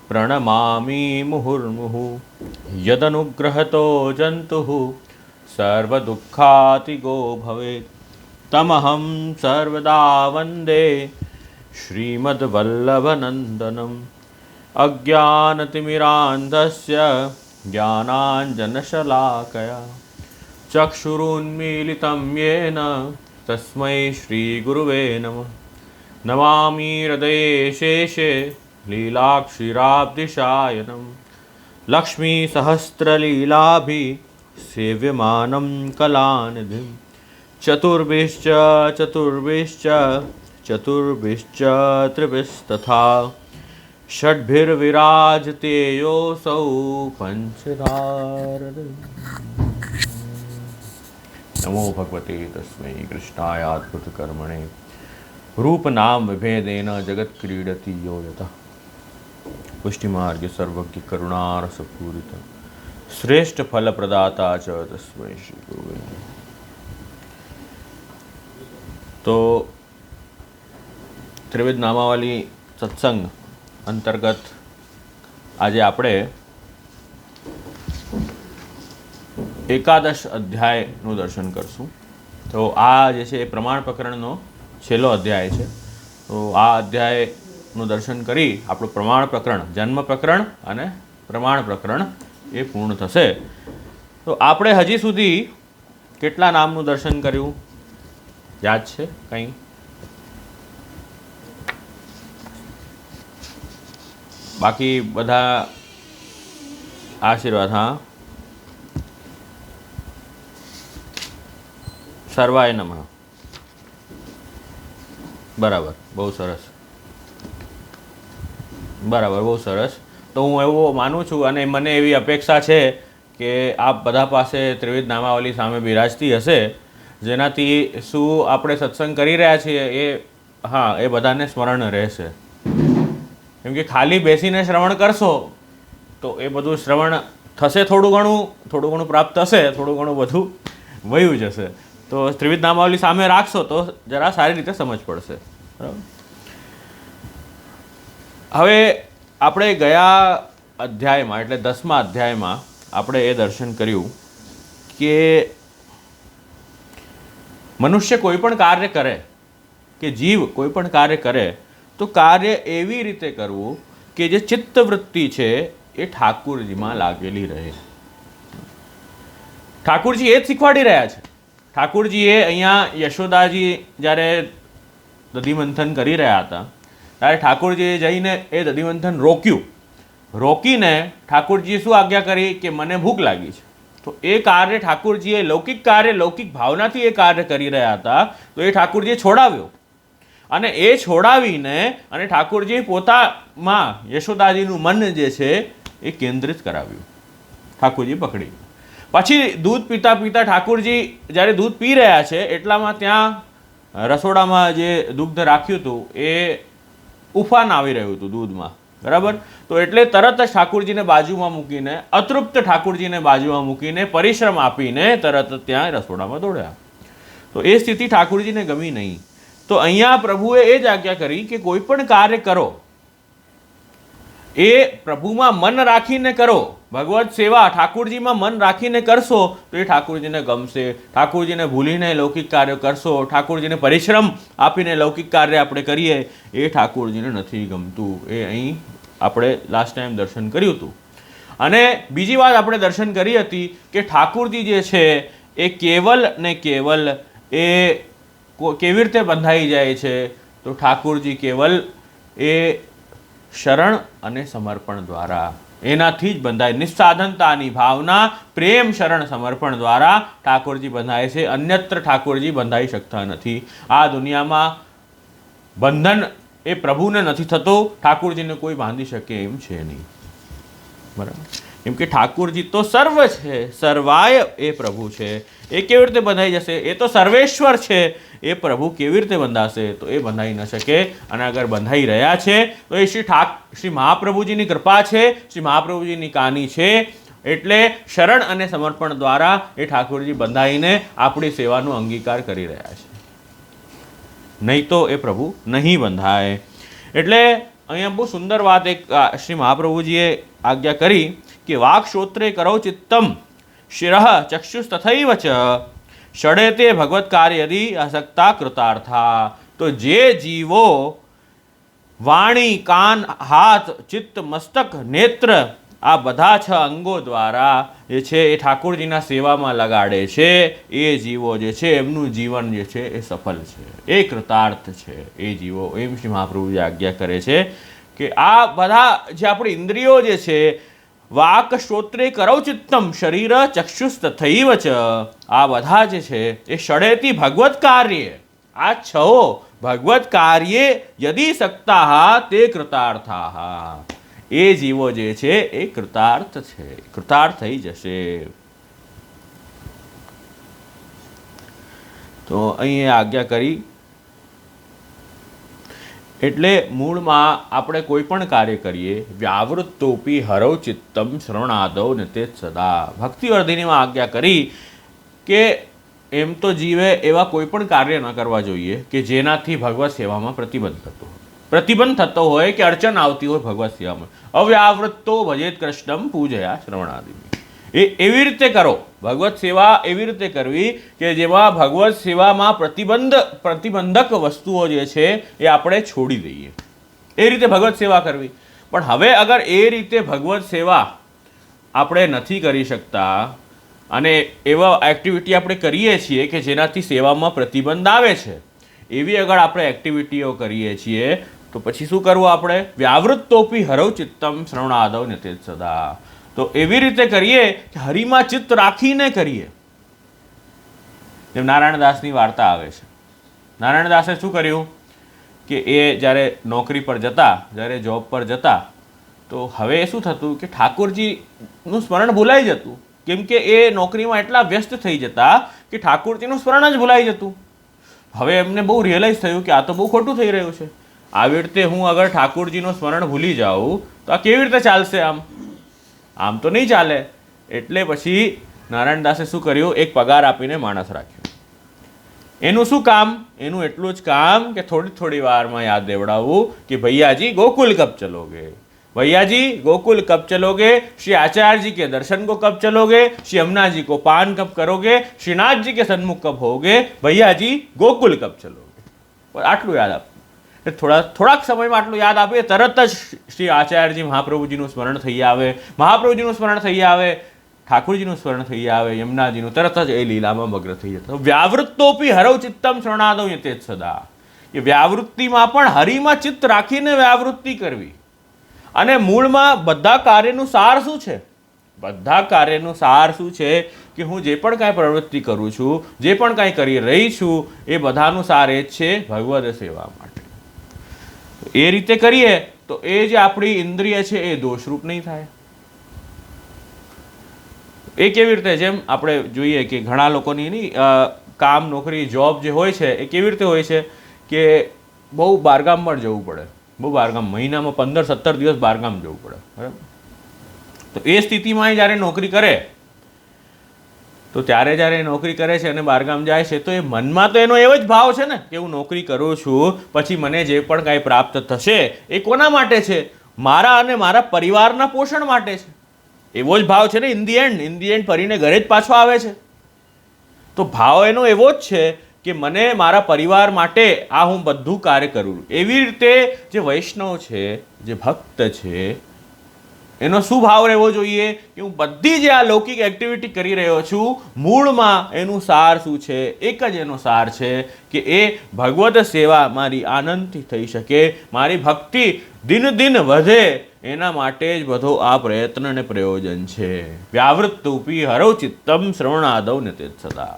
प्रणमामि मुहुर्मुहुः। यदनुग्रहतो जन्तुः सर्वदुःखातिगो भवेत् तमहं सर्वदा वन्दे श्रीमद्वल्लभनन्दनम्। अज्ञानतिमिरान्धस्य ज्ञानाञ्जनशलाकया चक्षुरुन्मीलितं येन तस्मै श्रीगुरुवे नमः। नमामि हृदये शेषे लीलाक्षीराब्धिशायनं लक्ष्मीसहस्रलीलाभिः सेव्यमानं कलानिधिं। चतुर्भिश्च त्रिभिस्तथा षड्भिर्विराजते योऽसौ पंचधारः। नमो भगवते तस्मै कृष्णाय अद्भुतकर्मणे रूप नाम विभेदेन जगत क्रीडति यो यतः। पुष्टिमार्ग सर्वज्ञ करुणारसपूरित श्रेष्ठ फल प्रदाता च तस्मै श्री गुरुवे नमः। तो त्रिविध नामावली सत्संग अंतर्गत आज આપણે એકાદશ અધ્યાયનું દર્શન કરશું। તો આ જે છે એ પ્રમાણ પ્રકરણનો છેલ્લો અધ્યાય છે। તો આ અધ્યાયનું દર્શન કરી આપણું પ્રમાણ પ્રકરણ, જન્મ પ્રકરણ અને પ્રમાણ પ્રકરણ એ પૂર્ણ થશે। તો આપણે હજી સુધી કેટલા નામનું દર્શન કર્યું યાદ છે કંઈ? બાકી બધા આશીર્વાદ? હા, સર્વાય નમઃ, બરાબર, બહુ સરસ, બરાબર, બહુ સરસ। તો હું એવું માનું છું અને મને એવી અપેક્ષા છે કે આપ બધા પાસે ત્રિવિધ નામાવલી સામે બિરાજતી હશે, જેનાથી શું આપણે સત્સંગ કરી રહ્યા છીએ એ એ બધાને સ્મરણ રહેશે। કેમ કે ખાલી બેસીને શ્રવણ કરશો તો એ બધું શ્રવણ થશે, થોડું ઘણું પ્રાપ્ત થશે, થોડું ઘણું બધું વયું જશે। તો ત્રિવિધ નામાવલી સામે રાખશો તો જરા સારી રીતે સમજ પડશે, બરાબર। હવે આપણે ગયા અધ્યાયમાં એટલે 10મા અધ્યાયમાં આપણે એ દર્શન કર્યું કે મનુષ્ય કોઈ પણ કાર્ય કરે કે જીવ કોઈ પણ કાર્ય કરે તો કાર્ય એવી રીતે કરવું કે જે ચિત્તવૃત્તિ છે એ ઠાકુરજીમાં લાગેલી રહે। ઠાકુરજી એ જ શીખવાડી રહ્યા છે। ઠાકુરજીએ અહીંયા યશોદાજી જ્યારે દધિમંથન કરી રહ્યા હતા ત્યારે ઠાકુરજીએ જઈને એ દધિમંથન રોકીને ઠાકુરજીએ શું આજ્ઞા કરી કે મને ભૂખ લાગી છે। તો એ કાર્ય ઠાકુરજીએ લૌકિક ભાવનાથી એ કાર્ય કરી રહ્યા હતા, તો એ ઠાકુરજીએ છોડાવ્યો અને એ છોડાવીને અને ઠાકુરજી પોતામાં યશોદાજીનું મન જે છે એ કેન્દ્રિત કરાવ્યું, ઠાકુરજી પકડી। પછી દૂધ પીતા ઠાકુરજી જ્યારે દૂધ પી રહ્યા છે એટલામાં ત્યાં રસોડામાં જે દુગ્ધ રાખ્યું હતું એ ઉફાન આવી રહ્યું હતું દૂધમાં, બરાબર। તો એટલે તરત જ ઠાકુરજીને બાજુમાં મૂકીને, અતૃપ્ત ઠાકુરજીને બાજુમાં મૂકીને, પરિશ્રમ આપીને તરત જ ત્યાં રસોડામાં દોડ્યા। તો એ સ્થિતિ ઠાકુરજીને ગમી નહીં। તો અહીંયા પ્રભુએ એ જ આજ્ઞા કરી કે કોઈ પણ કાર્ય કરો એ પ્રભુમાં મન રાખીને કરો, ભગવત સેવા ઠાકુરજીમાં મન રાખીને કરશો તો એ ઠાકુરજીને ગમશે। ઠાકુરજીને ભૂલીને લૌકિક કાર્ય કરશો, ઠાકુરજીને પરિશ્રમ આપીને લૌકિક કાર્ય આપણે કરીએ એ ઠાકુરજીને નથી ગમતું। એ અહીં આપણે લાસ્ટ ટાઈમ દર્શન કર્યું હતું। અને બીજી વાત આપણે દર્શન કરી હતી કે ઠાકુરજી જે છે એ કેવલ ને કેવલ એ કેવી રીતે બંધાઈ જાય છે? તો ઠાકુરજી કેવલ એ શરણ અને સમર્પણ દ્વારા એનાથી જ બંધાય। નિસ્સાધનતાની ભાવના, પ્રેમ, શરણ, સમર્પણ દ્વારા ઠાકોરજી બંધાય છે, અન્યત્ર ઠાકોરજી બંધાઈ શકતા નથી। આ દુનિયામાં બંધન એ પ્રભુને નથી થતો, ઠાકોરજીને કોઈ બાંધી શકે એમ છે નહીં, બરાબર। કેમ કે ઠાકોરજી તો સર્વ છે, સર્વાય એ પ્રભુ છે। એ કેવી રીતે બંધાઈ જશે? એ તો સર્વેશ્વર છે, એ પ્રભુ કેવી રીતે બંધાશે? તો એ બંધાઈ ન શકે। અને અગર બંધાઈ રહ્યા છે તો એ શ્રી મહાપ્રભુજીની કૃપા છે, શ્રી મહાપ્રભુજીની કાની છે। એટલે શરણ અને સમર્પણ દ્વારા એ ઠાકોરજી બંધાઈને આપણી સેવાનો અંગીકાર કરી રહ્યા છે, નહીં તો એ પ્રભુ નહીં બંધાય। એટલે અહીંયા બહુ સુંદર વાત એક શ્રી મહાપ્રભુજીએ આજ્ઞા કરી કે વાક શ્રોત્રે કરો ચિત્તમ શિરઃ ચક્ષુષ તથૈવ ચ ષડેતે ભગવત કાર્યદી અસક્તા કૃતાર્થા. તો જે જીવો વાણી, કાન, હાથ, ચિત્ત, મસ્તક, નેત્ર આ બધા 6 અંગો દ્વારા જે છે એ ઠાકોરજીના સેવામાં લગાડે છે, એ જીવો જે છે એમનું જીવન જે છે એ સફળ છે, એ કૃતાર્થ છે એ જીવો. એમ શ્રી મહાપ્રભુજી આજ્ઞા કરે છે કે આ બધા જે આપણી ઇન્દ્રિયો જે છે વાક શ્રોત્રે કરો ચિત્તમ શરીર ચક્ષુષ તથૈવ ચ આ બધા જે છે એ ષડેતી ભગવત કાર્ય, આ 6 ભગવત કાર્યે યદિ સક્તા તે કૃતાર્થા. એ જીવો જે છે એ કૃતાર્થ છે, કૃતાર્થ થઈ જશે. તો અહીં આજ્ઞા કરી એટલે મૂળમાં આપણે કોઈ પણ કાર્ય કરીએ વ્યાવૃત્તોપી હરૌ ચિત્તમ શ્રવણાદૌ નિતે સદા. ભક્તિવર્ધિનીમાં આજ્ઞા કરી કે એમ તો જીવે એવા કોઈ પણ કાર્ય ન કરવા જોઈએ કે જેનાથી ભગવત સેવામાં પ્રતિબંધ થતો હોય કે અડચણ આવતી હોય ભગવત સેવામાં. અવ્યાવૃત્તો ભજેત કૃષ્ણમ પૂજયા શ્રવણાદિ. એવી રીતે કરો ભગવત સેવા, એવી રીતે કરવી કે જેમાં ભગવત સેવામાં પ્રતિબંધક વસ્તુઓ જે છે એ આપણે છોડી દઈએ, એ રીતે ભગવત સેવા કરવી. પણ હવે અગર એ રીતે ભગવત સેવા આપણે નથી કરી શકતા અને એવા એક્ટિવિટી આપણે કરીએ છીએ કે જેનાથી સેવામાં પ્રતિબંધ આવે છે, એવી અગર આપણે એક્ટિવિટીઓ કરીએ છીએ તો પછી શું કરવું આપણે? વ્યાવૃત્તોપી હરૌ ચિત્તમ શ્રવણાદૌ નિતે સદા. તો એવી રીતે કરીએ કે હરિમાં ચિત્ત રાખીને કરીએ. જેમ નારાયણદાસની વાર્તા આવે છે. નારાયણદાસે શું કર્યું કે એ જ્યારે નોકરી પર જતા, જ્યારે જોબ પર જતા, તો હવે શું થતું કે ઠાકોરજીનું સ્મરણ ભૂલાઈ જતું, કેમ કે એ નોકરીમાં એટલા વ્યસ્ત થઈ જતા કે ઠાકોરજીનું સ્મરણ જ ભૂલાઈ જતું. હવે એમને બહુ રિયલાઇઝ થયું કે આ તો બહુ ખોટું થઈ રહ્યું છે. આવી રીતે હું અગર ઠાકોરજીનું સ્મરણ ભૂલી જાઉં તો આ કેવી રીતે ચાલશે? આમ તો નહીં ચાલે. એટલે પછી નારાયણદાસે શું કર્યું? એક પગાર આપીને માણસ રાખ્યો. એનું શું કામ? એનું એટલું જ કામ કે થોડી વારમાં યાદ દેવડાવવું કે ભૈયાજી ગોકુલ કબ ચલોગે, भैयाजी गोकुल कब चलोगे, श्री आचार्य जी के दर्शन को कब चलोगे, श्री यमुना जी को पान कब करोगे, श्रीनाथ जी के सन्मुख कब होगे, भैयाजी गोकुल कब चलोगे. આટલું યાદ આપે. થોડાક સમયમાં આટલું યાદ આપે, તરત જ શ્રી આચાર્યજી મહાપ્રભુજીનું સ્મરણ થઈ આવે, મહાપ્રભુજીનું સ્મરણ થઈ આવે, ઠાકોરજીનું સ્મરણ થઈ આવે, યમુનાજીનું, તરત જ એ લીલામાં મગ્ન થઈ જતો. વ્યાવૃત્તોપી હરૌ ચિત્તમ શરણાદૌ યતે સદા. એ વ્યાવૃત્તિમાં પણ હરિમાં ચિત્ત રાખીને વ્યાવૃત્તિ કરવી. અને મૂળમાં બધા કાર્યનું સાર શું છે? બધા કાર્યનું સાર શું છે કે હું જે પણ કાંઈ પ્રવૃત્તિ કરું છું, જે પણ કાંઈ કરી રહી છું, એ બધાનું સાર એ જ છે ભગવદ સેવા માટે. એ રીતે કરીએ તો એ જે આપણી ઇન્દ્રિય છે એ દોષરૂપ નહીં થાય. એ કેવી રીતે? જેમ આપણે જોઈએ કે ઘણા લોકોની કામ, નોકરી, જોબ જે હોય છે એ કેવી રીતે હોય છે કે બહુ બહારગામ પણ જવું પડે, બહુ બહારગામ, મહિનામાં 15-17 દિવસ બહારગામ જવું પડે, બરાબર? તો એ સ્થિતિમાં જ્યારે નોકરી કરે, તો જ્યારે નોકરી કરે છે અને બહારગામ જાય છે, તો એ મનમાં તો એનો એવો જ ભાવ છે ને કે હું નોકરી કરું છું, પછી મને જે પણ કાંઈ પ્રાપ્ત થશે એ કોના માટે છે? મારા અને મારા પરિવારના પોષણ માટે છે. એવો જ ભાવ છે ને. ઇન ધી એન્ડ ફરીને ઘરે જ પાછો આવે છે. તો ભાવ એનો એવો જ છે કે મને મારા પરિવાર માટે આ હું બધું કાર્ય કરું. એવી રીતે જે વૈષ્ણવ છે, જે ભક્ત છે, એનો શું ભાવ રહેવો જોઈએ કે હું બધી જે આ લૌકિક એક્ટિવિટી કરી રહ્યો છું, મૂળમાં એનું સાર શું છે? એક જ એનો સાર છે કે એ ભગવદ સેવા મારી આનંદથી થઈ શકે, મારી ભક્તિ દિન વધે, એના માટે જ બધો આ પ્રયત્ન અને પ્રયોજન છે. વ્યાવૃત્તોપી હરૌ ચિત્તમ શ્રવણાદૌ નિતે સદા.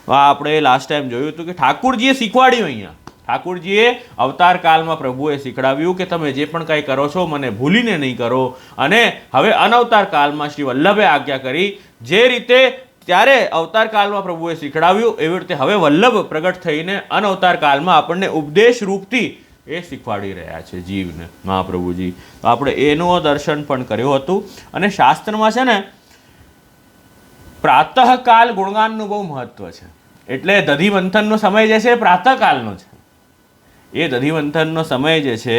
આપણે લાસ્ટ ટાઈમ જોયું હતું કે ઠાકુરજીએ શીખવાડ્યું. અહીંયા ઠાકુરજીએ અવતાર કાળમાં પ્રભુએ શીખડાવ્યું કે તમે જે પણ કંઈ કરો છો મને ભૂલીને નહીં કરો. અને હવે અનવતાર કાળમાં શ્રી વલ્લભે આજ્ઞા કરી, જે રીતે ત્યારે અવતાર કાળમાં પ્રભુએ શીખડાવ્યું એવી રીતે હવે વલ્લભ પ્રગટ થઈને અનવતાર કાળમાં આપણને ઉપદેશ રૂપથી એ શીખવાડી રહ્યા છે જીવને મહાપ્રભુજી. તો આપણે એનું દર્શન પણ કર્યું હતું. અને શાસ્ત્રમાં છે ને પ્રાતઃકાલ ગુણગાનનું બહુ મહત્વ છે. એટલે દધી મંથનનો સમય જે છે એ પ્રાતઃકાલનો છે. એ દધિમંથનનો સમય જે છે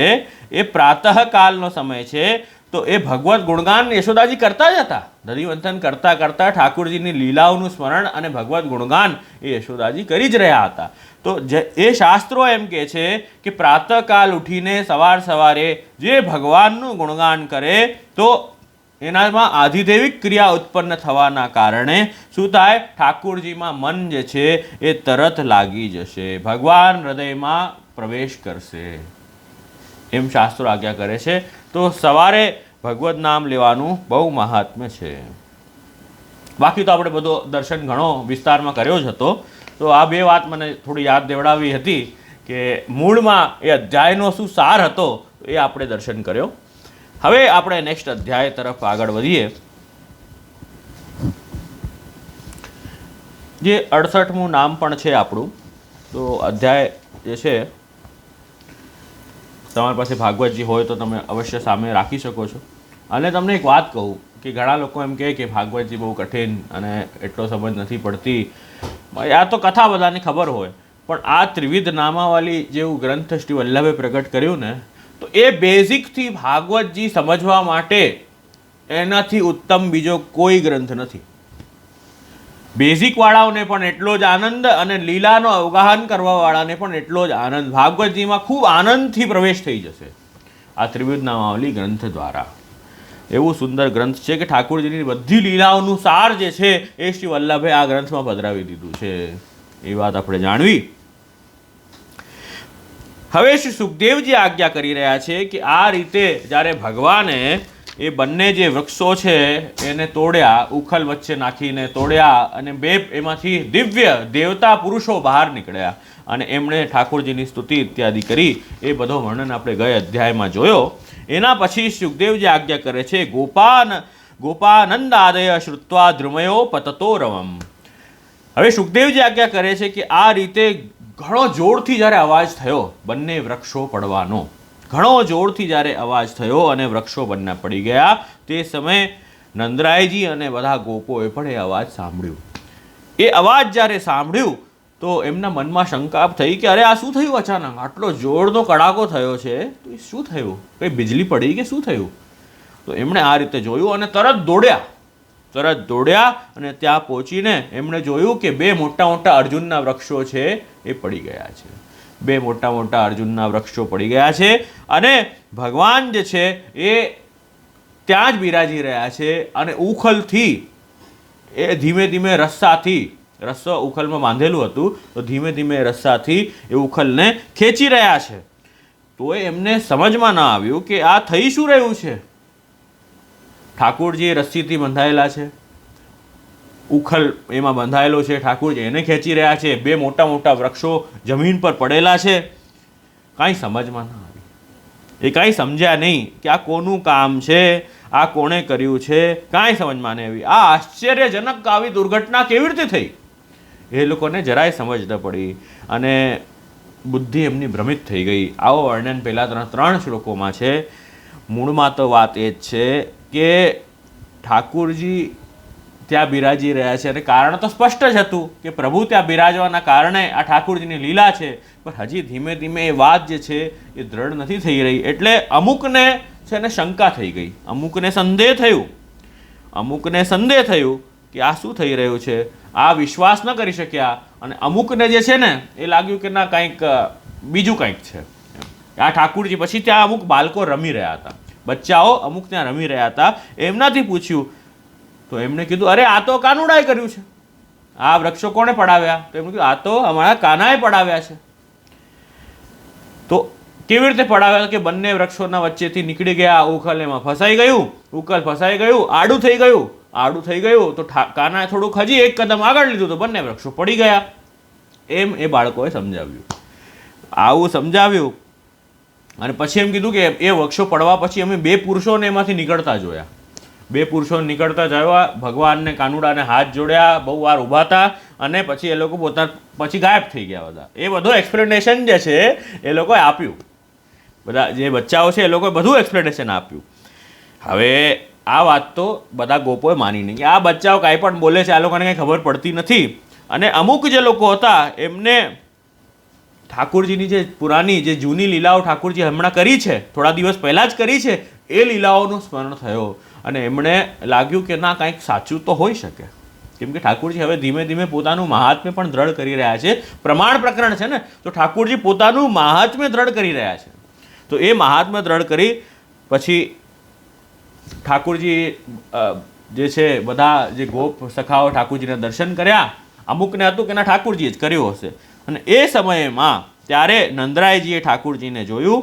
એ પ્રાતઃકાલનો સમય છે. તો એ ભગવત ગુણગાન યશોદાજી કરતા જ હતા. દધિમંથન કરતાં કરતાં ઠાકુરજીની લીલાઓનું સ્મરણ અને ભગવત ગુણગાન એ યશોદાજી કરી જ રહ્યા હતા. તો એ શાસ્ત્રો એમ કહે છે કે પ્રાતઃકાલ ઉઠીને સવારે જે ભગવાનનું ગુણગાન કરે તો એનામાં આધિદેવિક ક્રિયા ઉત્પન્ન થવાના કારણે શું થાય? ઠાકુરજીમાં મન જે છે એ તરત લાગી જશે, ભગવાન હૃદયમાં પ્રવેશ કરશે, એમ શાસ્ત્રો આજ્ઞા કરે છે. તો સવારે ભગવદ નામ લેવાનું બહુ મહાત્મ્ય છે. બાકી તો આપણે બધો દર્શન ઘણો વિસ્તારમાં કર્યો જ હતો. તો આ બે વાત મને થોડી યાદ દેવડાવી હતી કે મૂળમાં એ અધ્યાયનો શું સાર હતો એ આપણે દર્શન કર્યો. હવે આપણે નેક્સ્ટ અધ્યાય તરફ આગળ વધીએ, જે 68મું નામ પણ છે આપણું. તો અધ્યાય જે છે, તમારી પાસે ભાગવતજી હોય તો તમે અવશ્ય સામે રાખી શકો છો. અને તમને એક વાત કહું કે ઘણા લોકો એમ કહે કે ભાગવતજી બહુ કઠિન અને એટલો સમજ નથી પડતી. આ તો કથા બધાને ખબર હોય, પણ આ ત્રિવિધ નામાવાળી જેવું ગ્રંથ શ્રી વલ્લભે પ્રગટ કર્યું ને, તો એ બેઝિકથી ભાગવતજી સમજવા માટે એનાથી ઉત્તમ બીજો કોઈ ગ્રંથ નથી. બેઝિકવાળાઓને પણ એટલો જ આનંદ અને લીલાનો અવગાહન કરવાવાળાને પણ એટલો જ આનંદ. ભાગવતજીમાં ખૂબ આનંદથી પ્રવેશ થઈ જશે આ ત્રિવિધ નામાવલી ગ્રંથ દ્વારા. એવું સુંદર ગ્રંથ છે કે ઠાકુરજીની બધી લીલાઓનું સાર જે છે એ શ્રી વલ્લભે આ ગ્રંથમાં પધરાવી દીધું છે. એ વાત આપણે જાણવી. હવે શ્રી સુખદેવજી આજ્ઞા કરી રહ્યા છે કે આ રીતે જ્યારે ભગવાને એ બંને જે વૃક્ષો છે એને તોડ્યા, ઉખલ વચ્ચે નાખીને તોડ્યા, અને બે એમાંથી દિવ્ય દેવતા પુરુષો બહાર નીકળ્યા અને એમણે ઠાકોરજીની સ્તુતિ ઇત્યાદિ કરી. એ બધો વર્ણન આપણે ગયા અધ્યાયમાં જોયો. એના પછી સુખદેવજી આજ્ઞા કરે છે, ગોપાનંદાદય શ્રુત્વા ધ્રુમયો પતતો રવમ. હવે સુખદેવજી આજ્ઞા કરે છે કે આ રીતે ઘણો જોરથી જ્યારે અવાજ થયો બંને વૃક્ષો પડવાનો, ઘણો જોરથી જ્યારે અવાજ થયો અને વૃક્ષો બંને પડી ગયા, તે સમયે નંદરાયજી અને બધા ગોપોએ પણ એ અવાજ સાંભળ્યું. એ અવાજ જ્યારે સાંભળ્યું તો એમના મનમાં શંકા થઈ કે અરે આ શું થયું? અચાનક આટલો જોરનો કડાકો થયો છે, તો એ શું થયું? કંઈ વીજળી પડી કે શું થયું? તો એમણે આ રીતે જોયું અને તરત દોડ્યા અને ત્યાં પહોંચીને એમણે જોયું કે બે મોટા મોટા અર્જુનના વૃક્ષો છે એ પડી ગયા છે. બે મોટા મોટા અર્જુનના વૃક્ષો પડી ગયા છે અને ભગવાન જે છે એ ત્યાં જ બિરાજી રહ્યા છે અને ઉખલથી એ ધીમે ધીમે રસ્સો ઉખલમાં બાંધેલું હતું, તો ધીમે ધીમે રસ્સાથી એ ઉખલને ખેંચી રહ્યા છે. તો એમને સમજમાં ના આવ્યું કે આ થઈ શું રહ્યું છે. ઠાકોરજી રસ્સીથી બંધાયેલા છે, ઉખલ એમાં બંધાયેલો છે, ઠાકોરજી એને ખેંચી રહ્યા છે, બે મોટા મોટા વૃક્ષો જમીન પર પડેલા છે. કાંઈ સમજમાં ના આવ્યું. એ કાંઈ સમજ્યા નહીં કે આ કોનું કામ છે, આ કોણે કર્યું છે, કાંઈ સમજમાં નહીં આવી. આ આશ્ચર્યજનક આવી દુર્ઘટના કેવી રીતે થઈ એ લોકોને જરાય સમજ ન પડી અને બુદ્ધિ એમની ભ્રમિત થઈ ગઈ. આવો વર્ણન પહેલાં ત્રણ શ્લોકોમાં છે. મૂળમાં તો વાત એ જ છે કે ઠાકુરજી ત્યાં બિરાજી રહ્યા છે અને કારણ તો સ્પષ્ટ જ હતું કે પ્રભુ ત્યાં બિરાજવાના કારણે આ ઠાકુરજીની લીલા છે, પણ હજી ધીમે ધીમે એ વાત જે છે એ દ્રઢ નથી થઈ રહી. એટલે અમુકને છે ને શંકા થઈ ગઈ, અમુકને સંદેહ થયું કે આ શું થઈ રહ્યું છે. આ વિશ્વાસ ન કરી શક્યા અને અમુકને જે છે ને એ લાગ્યું કે ના કંઈક બીજું કંઈક છે. આ ઠાકુરજી પછી ત્યાં અમુક બાળકો રમી રહ્યા હતા, બચ્ચાઓ અમુક ત્યાં રમી રહ્યા હતા. એમનાથી પૂછ્યું તો એમણે કીધું અરે આ તો કાનુડાએ કર્યું છે, આ વૃક્ષો કોણે પડાવ્યા? તો એમણે કીધું આ તો અમારા કાનાએ પડાવ્યા છે. તો કેવી રીતે પડાવ્યા? કે બંને વૃક્ષોના વચ્ચેથી નીકળી ગયા, ઉખલ એમાં ફસાઈ ગયું, ઉખલ ફસાઈ ગયું, આડું થઈ ગયું. તો કાનાએ થોડુંક હજી એક કદમ આગળ લીધું તો બંને વૃક્ષો પડી ગયા. એમ એ બાળકોએ સમજાવ્યું. આવું સમજાવ્યું અને પછી એમ કીધું કે એ વૃક્ષો પડવા પછી અમે બે પુરુષોને એમાંથી નીકળતા જોયા. બે પુરુષો નીકળતા જોયા, ભગવાનને કાનુડાને હાથ જોડ્યા, બહુ વાર ઊભા હતા અને પછી એ લોકો પછી ગાયબ થઈ ગયા બધા. એ બધું એક્સપ્લેનેશન જે છે એ લોકોએ આપ્યું. બધા જે બચ્ચાઓ છે એ લોકોએ બધું એક્સપ્લેનેશન આપ્યું. હવે આ વાત તો બધા ગોપોએ માની નહીં કે આ બચ્ચાઓ કાંઈ પણ બોલે છે, આ લોકોને કંઈ ખબર પડતી નથી. અને અમુક જે લોકો હતા એમને ઠાકોરજીની જે પુરાની જે જૂની લીલાઓ ઠાકોરજી હમણાં કરી છે, થોડા દિવસ પહેલાં જ કરી છે, એ લીલાઓનું સ્મરણ થયો અને એમણે લાગ્યું કે ના, કાંઈક સાચું તો હોઈ શકે. કેમ કે ઠાકોરજી હવે ધીમે ધીમે પોતાનું મહાત્મ્ય પણ દ્રઢ કરી રહ્યા છે. પ્રમાણ પ્રકરણ છે ને, તો ઠાકોરજી પોતાનું મહાત્મ્ય દ્રઢ કરી રહ્યા છે. તો એ મહાત્મ્ય દ્રઢ કરી પછી ઠાકોરજી જે છે બધા જે ગોપ સખાઓ ઠાકોરજીને દર્શન કર્યા. અમુકને હતું કે ના, ઠાકોરજીએ જ કર્યું હશે. અને એ સમયમાં ત્યારે નંદરાયજીએ ઠાકોરજીને જોયું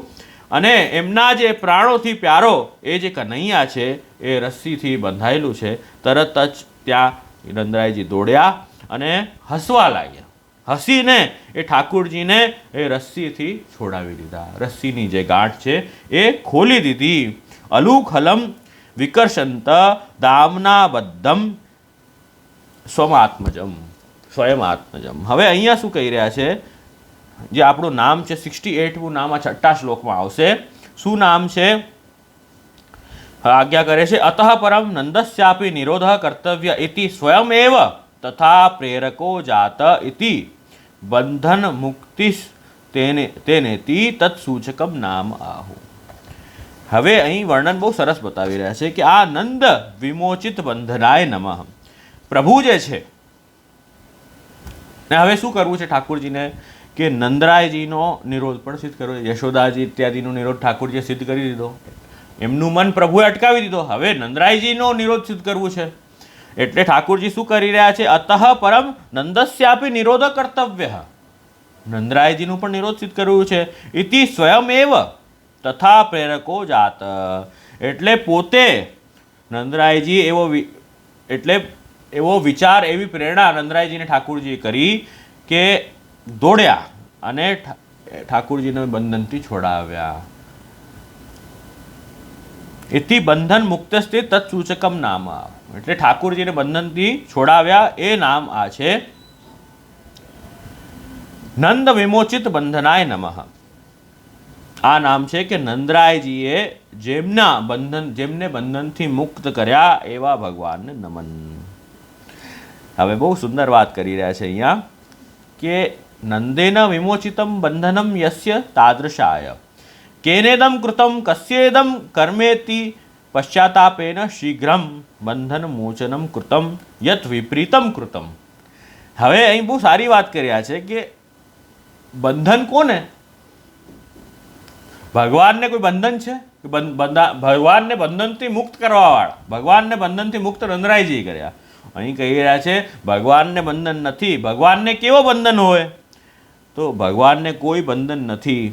અને એમના જે પ્રાણોથી પ્યારો એ જે કનૈયા છે એ રસ્સીથી બંધાયેલું છે. તરત જ ત્યાં નંદરાયજી દોડ્યા અને હસવા લાગ્યા. હસીને એ ઠાકોરજીને એ રસ્સીથી છોડાવી દીધા. રસ્સીની જે ગાંઠ છે એ ખોલી દીધી. અલુખલમ વિકર્ષંત દામના બદ્ધમ સ્વમાત્મજમ. હવે અહીંયા શું કહી રહ્યા છે? જે આપણું નામ છે 68મું નામ આ 6ઠ્ઠા શ્લોકમાં આવશે. શું નામ છે? આજ્ઞા કરે છે, અતઃ પરમ નંદસ્યાપી નિરોધ કર્તવ્ય ઇતિ સ્વયમેવ તથા પ્રેરકો જાત ઇતિ બંધન મુક્તિ તેનેતિ તત્સૂચકમ નામ આહુ. હવે અહીં વર્ણન બહુ સરસ બતાવી રહ્યા છે કે આ નંદ વિમોચિત બંધનાય નમઃ. પ્રભુ જે છે ને હવે શું કરવું છે ઠાકોરજીને કે નંદરાયજીનો નિરોધ પણ સિદ્ધ કરવો છે. યશોદાજી ઇત્યાદિનો નિરોધ ઠાકોરજીએ સિદ્ધ કરી દીધો. એમનું મન પ્રભુએ અટકાવી દીધો. હવે નંદરાયજીનો નિરોધ સિદ્ધ કરવું છે. એટલે ઠાકોરજી શું કરી રહ્યા છે? અતઃ પરમ નંદસ્યાપી નિરોધ કર્તવ્ય. નંદરાયજીનું પણ નિરોધ સિદ્ધ કરવું છે. ઇતિ સ્વયમેવ તથા પ્રેરકો જાત. એટલે પોતે નંદરાયજી એવો વિચાર, એવી પ્રેરણા નંદરાયજીને ઠાકોરજીએ કરી કે દોડ્યા અને ઠાકોરજીને બંધનથી છોડાવ્યા. એથી બંધન મુક્તસ્તે તત્સૂચકમ નામ. એટલે ઠાકોરજીને બંધનથી છોડાવ્યા એ નામ આ છે નંદ વિમોચિત બંધનાય નમઃ. આ નામ છે કે નંદરાયજીએ જેમને બંધનથી મુક્ત કર્યા એવા ભગવાનને નમન. હવે બહુ સુંદર વાત કરી રહ્યા છે અહીંયા કે નંદેન વિમોચિતમ બંધનમ યસ્ય તાદૃશાય કેનેદમ કૃતમ કસ્યેદમ કર્મેતિ પશ્ચાતાપેન શીઘ્રમ બંધન મોચનમ કૃતમ યત વિપરીતમ કૃતમ. હવે અહીં બહુ સારી વાત કરી રહ્યા છે કે બંધન કોને? ભગવાનને કોઈ બંધન છે? ભગવાનને બંધનથી મુક્ત કરવાવાળા, ભગવાનને બંધનથી મુક્ત નંદરાયજી કર્યા. અહીં કહી રહ્યા છે ભગવાનને બંધન નથી. ભગવાનને કેવો બંધન હોય? તો ભગવાનને કોઈ બંધન નથી.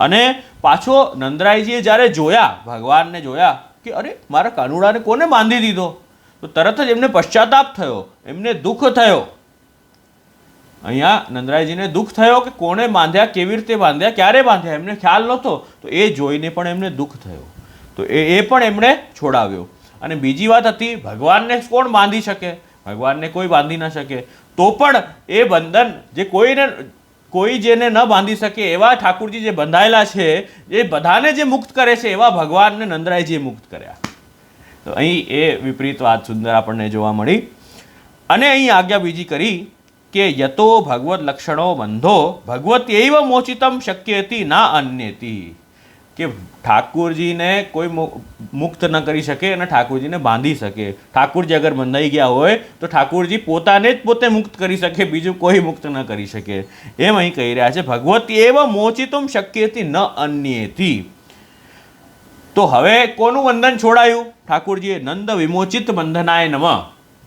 અને પાછો નંદરાયજીએ જ્યારે જોયા, ભગવાનને જોયા કે અરે, મારા કાનુડાને કોને બાંધી દીધો, તો તરત જ એમને પશ્ચાતાપ થયો, એમને દુઃખ થયો. અહીંયા નંદરાયજીને દુઃખ થયો કે કોણે બાંધ્યા, કેવી રીતે બાંધ્યા, ક્યારે બાંધ્યા, એમને ખ્યાલ નહોતો. તો એ જોઈને પણ એમને દુઃખ થયો. તો એ પણ એમણે છોડાવ્યો. અને બીજી વાત હતી, ભગવાનને કોણ બાંધી શકે? ભગવાનને કોઈ બાંધી ન શકે. તો પણ એ બંધન જે કોઈ જેને ન બાંધી શકે એવા ઠાકોરજી જે બંધાયેલા છે, એ બધાને જે મુક્ત કરે છે એવા ભગવાનને નંદરાયજીએ મુક્ત કર્યા. તો અહીં એ વિપરીત વાત સુંદર આપણને જોવા મળી. અને અહીં આજ્ઞા બીજી કરી કે યતો ભગવત લક્ષણો બંધો ભગવત્યૈવ મોચિતમ શક્યતિ ના અન્યતિ. કે ઠાકોરજીને કોઈ મુક્ત ન કરી શકે અને ઠાકોરજીને બાંધી શકે. ઠાકોરજી અગર બંધાઈ ગયા હોય તો ઠાકોરજી પોતાને જ પોતે મુક્ત કરી શકે, બીજું કોઈ મુક્ત ન કરી શકે. એમ અહીં કહી રહ્યા છે ભગવત્યૈવ મોચિતમ શક્યતિ ન અન્યતિ. તો હવે કોનું બંધન છોડાયું ઠાકોરજીએ? નંદ વિમોચિત બંધનાય નમઃ.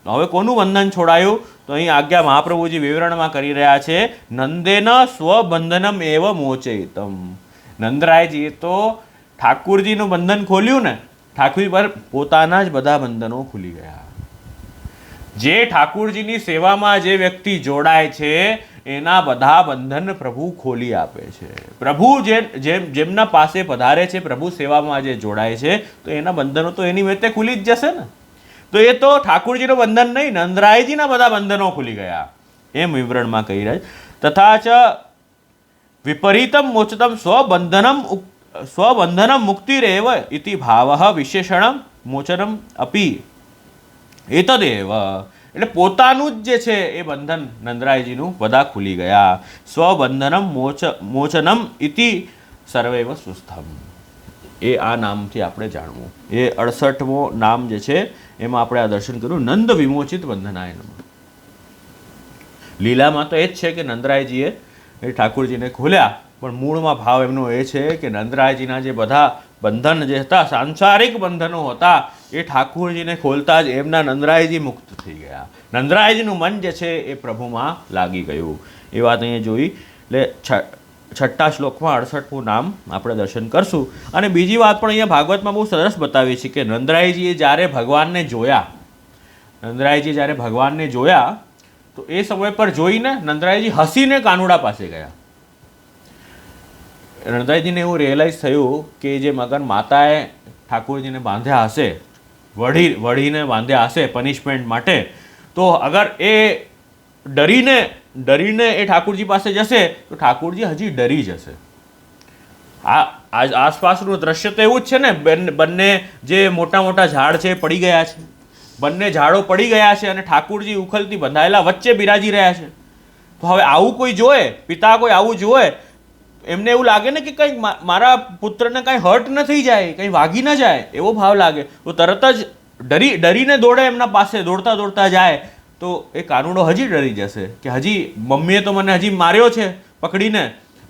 હવે કોનું બંધન છોડાયું? તો અહીં આજ્ઞા મહાપ્રભુજી વિવરણમાં કરી રહ્યા છે નંદેન સ્વબંધનમ એવ મોચયિતમ. નંદરાયજીએ તો ઠાકોરજીનું બંધન ખોલ્યું ને, ઠાકોરજી પર પોતાના જ બધા બંધનો ખુલી ગયા. જે ઠાકોરજીની સેવામાં જે વ્યક્તિ જોડાય છે એના બધા બંધન પ્રભુ ખોલી આપે છે. પ્રભુ જેમના પાસે પધારે છે, પ્રભુ સેવામાં જે જોડાય છે, તો એના બંધનો તો એની વેતે ખુલી જ જશે ને. તો એ તો ઠાકોરજીનું બંધન નહીં, નંદરાયજીના બધા બંધનો ખુલી ગયા. એમ વિવરણમાં કહી રહ્યા છે. તથા ચ વિપરીતમ મોચતમ સ્વબંધનમ મુક્તિરેવ ઇતિ ભાવ વિશેષણમ મોચનમ અપી એતદેવ. એટલે પોતાનું જ જે છે એ બંધન નંદરાયજીનું બધા ખુલી ગયા. સ્વબંધનમ મોચનમ ઇતિ સર્વૈવ સુસ્થમ. એ આ નામથી આપણે જાણવું. એ 68મો નામ જે છે એમાં આપણે આ દર્શન કર્યું. નંદ વિમોચિત બંધનાય નમઃ. લીલામાં તો એ જ છે કે નંદરાયજીએ એ ઠાકોરજીને ખોલ્યા, પણ મૂળમાં ભાવ એમનો એ છે કે નંદરાયજીના જે બધા બંધન જે હતા, સાંસારિક બંધનો હતા, એ ઠાકોરજીને ખોલતા જ એમના નંદરાયજી મુક્ત થઈ ગયા. નંદરાયજીનું મન જે છે એ પ્રભુમાં લાગી ગયું. એ વાત અહીંયા જોઈ. એટલે 6ઠ્ઠા શ્લોકમાં 68મું નામ આપણે દર્શન કરશું. અને બીજી વાત પણ અહીંયા ભાગવતમાં બહુ સરસ બતાવી છે કે નંદરાયજીએ જ્યારે ભગવાનને જોયા તો એ સમય પર જોઈને નંદરાયજી હસીને કાનુડા પાસે ગયા. નંદરાયજીને એવું રિયલાઇઝ થયું કે જે મગન માતાએ ઠાકોરજીને બાંધ્યા હશે, વળીને બાંધ્યા હશે પનિશમેન્ટ માટે, તો અગર એ ડરીને એ ઠાકોરજી પાસે જશે તો ઠાકોરજી હજી ડરી જશે. આસપાસનું દ્રશ્ય તો એવું જ છે ને, બંને જે મોટા મોટા ઝાડ છે પડી ગયા છે, બંને ઝાડો પડી ગયા છે અને ઠાકોરજી ઉખલથી બંધાયેલા વચ્ચે બિરાજી રહ્યા છે. તો હવે આવું કોઈ જોવે, પિતા કોઈ આવું જોવે, એમને એવું લાગે ને કે કંઈ મારા પુત્રને કંઈ હર્ટ ન થઈ જાય, કંઈ વાગી ન જાય, એવો ભાવ લાગે. તો તરત જ ડરીને દોડે એમના પાસે, દોડતા જાય તો એ કાનુડો હજી ડરી જશે કે હજી મમ્મીએ તો મને હજી માર્યો છે, પકડીને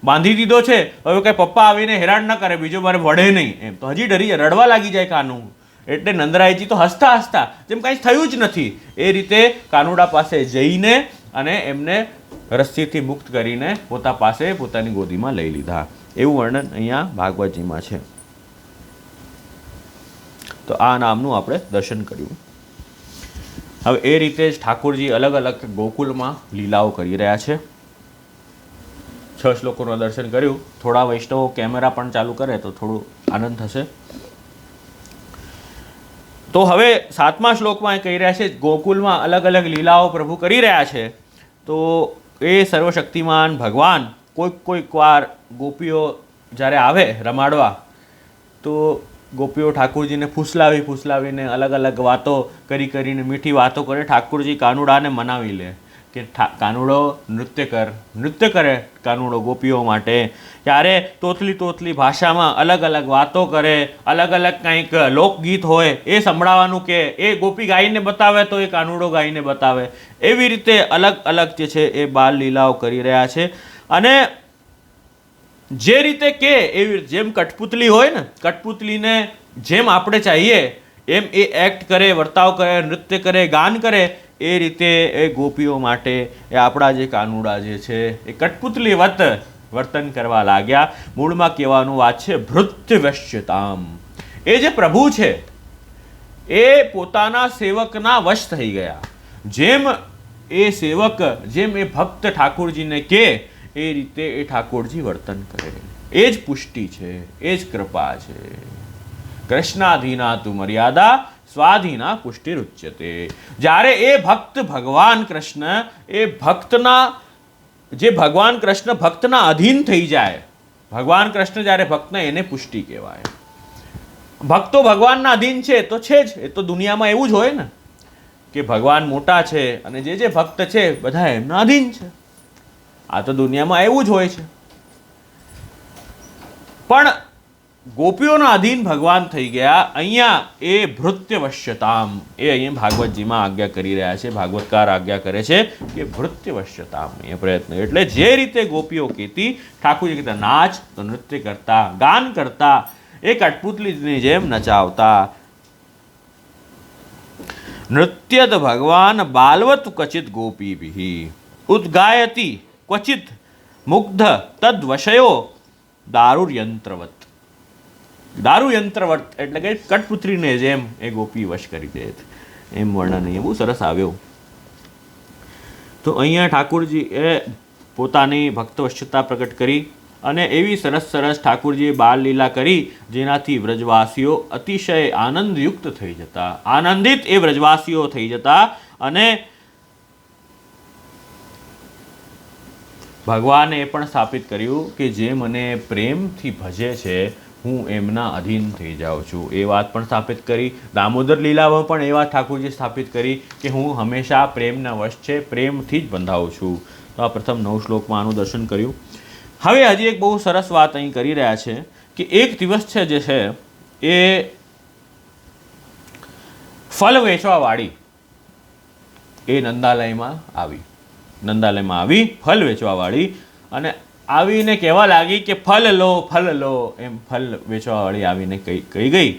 બાંધી દીધો છે, હવે કંઈ પપ્પા આવીને હેરાન ન કરે, બીજો મારે વળે નહીં, એમ તો હજી ડરી જાય, રડવા લાગી જાય કાનું. એટલે નંદરાયજી તો હસતા જેમ કાંઈ થયું જ નથી એ રીતે કાનુડા પાસે જઈને અને એમને રસ્સીથી મુક્ત કરીને પોતાની ગોદીમાં લઈ લીધા. એવું વર્ણન અહીંયા ભાગવતજીમાં છે. તો આ નામનું આપણે દર્શન કર્યું. હવે એ રીતે જ ઠાકોરજી અલગ અલગ ગોકુલમાં લીલાઓ કરી રહ્યા છે. 6 શ્લોકોનું દર્શન કર્યું. થોડા વૈષ્ણવો કેમેરા પણ ચાલુ કરે તો થોડું આનંદ થશે. તો હવે 7મા શ્લોકમાં કહી રહ્યા છે ગોકુલમાં અલગ અલગ લીલાઓ પ્રભુ કરી રહ્યા છે. તો એ સર્વશક્તિમાન ભગવાન કોઈક વાર ગોપીઓ જ્યારે આવે રમાડવા તો ગોપીઓ ઠાકોરજીને ફૂસલાવીને અલગ અલગ વાતો કરીને મીઠી વાતો કરે. ઠાકોરજી કાનુડાને મનાવી લે કે કાનુડો નૃત્ય કરે કાનુડો ગોપીઓ માટે. ત્યારે તોતલી ભાષામાં અલગ અલગ વાતો કરે, અલગ અલગ કંઈક લોકગીત હોય એ સંભળાવવાનું, કે એ ગોપી ગાઈને બતાવે તો એ કાનુડો ગાઈને બતાવે. એવી રીતે અલગ અલગ જે છે એ બાલ લીલાઓ કરી રહ્યા છે. અને જે રીતે કે એવી જેમ કઠપુતલી હોય ને, કઠપુતલીને જેમ આપણે ચાહીએ એમ એ એક્ટ કરે, વર્તાવ કરે, નૃત્ય કરે, ગાન કરે, એ રીતે એ ગોપીઓ માટે એ આપણા જે કાનુડા જે છે એ કઠપુતલીવત વર્તન કરવા લાગ્યા. મૂળમાં કહેવાનું વાત છે ભૃત્યવશ્યતામ. એ જે પ્રભુ છે એ પોતાના સેવકના વશ થઈ ગયા. જેમ એ સેવક, જેમ એ ભક્ત ઠાકોરજીને કહે એ રીતે એ ઠાકોરજી વર્તન કરે. એ જ પુષ્ટિ છે, એ જ કૃપા છે. કૃષ્ણાધીના તુ મર્યાદા સ્વાધીના પુષ્ટિરુચ્યતે. જ્યારે એ ભક્ત ભગવાન કૃષ્ણ ભક્તના અધીન થઈ જાય, ભગવાન કૃષ્ણ જ્યારે ભક્તને એને પુષ્ટિ કહેવાય. ભક્તો ભગવાનના અધીન છે તો છે જ. એ તો દુનિયામાં એવું જ હોય ને કે ભગવાન મોટા છે અને જે ભક્ત છે બધા એમના અધીન છે. આ તો દુનિયામાં એવું જ હોય છે. પણ ગોપીઓના અધીન ભગવાન થઈ ગયા. અહીંયા એ ભૃત્યવશ્યતામ એ અહીંયા ભાગવતજીમાં આજ્ઞા કરી રહ્યા છે. ભાગવતકાર આજ્ઞા કરે છે કે ભૃત્યવશ્યતામ એ પ્રયત્ન. એટલે જે રીતે ગોપીઓ કહેતી, ઠાકોરજી કહેતા નાચ તો નૃત્ય કરતા, ગાન કરતા, એ કઠપુતલીની જેમ નચાવતા. નૃત્યત ભગવાન બાલવત ક્વચિત ગોપીભિઃ ઉદ્ગાયતી ક્વચિત મુગ્ધ તદ્વશયો દારુયંત્રવત. દારુયંત્રવત એટલે કે કઠપુત્રીને જેમ એ ગોપી વશ કરી દે એમ વર્ણન અહીંયા બહુ સરસ આવ્યો. તો અહીંયા ઠાકોરજી એ પોતાની ભક્તવશ્યતા પ્રગટ કરી અને એવી સરસ ઠાકોરજીએ બાલ લીલા કરી જેનાથી વ્રજવાસીઓ અતિશય આનંદયુક્ત થઈ જતા, આનંદિત એ વ્રજવાસીઓ થઈ જતા. અને ભગવાને એ પણ સ્થાપિત કર્યું કે જે મને પ્રેમથી ભજે છે, હું એમના અધીન થઈ જાઉં છું. એ વાત પણ સ્થાપિત કરી. દામોદર લીલામાં પણ એ વાત ઠાકોરજી સ્થાપિત કરી કે હું હંમેશા પ્રેમના વશ છે, પ્રેમથી જ બંધાવું છું. તો આ પ્રથમ 9 શ્લોકમાં આનું દર્શન કર્યું. હવે હજી એક બહુ સરસ વાત અહીં કરી રહ્યા છે કે એક દિવસ છે જે છે એ ફળ વેચવાવાળી એ નંદાલયમાં આવી ફળ વેચવાવાળી, અને આવીને કહેવા લાગી કે ફળ લો, એમ ફળ વેચવાવાળી આવીને કહી ગઈ.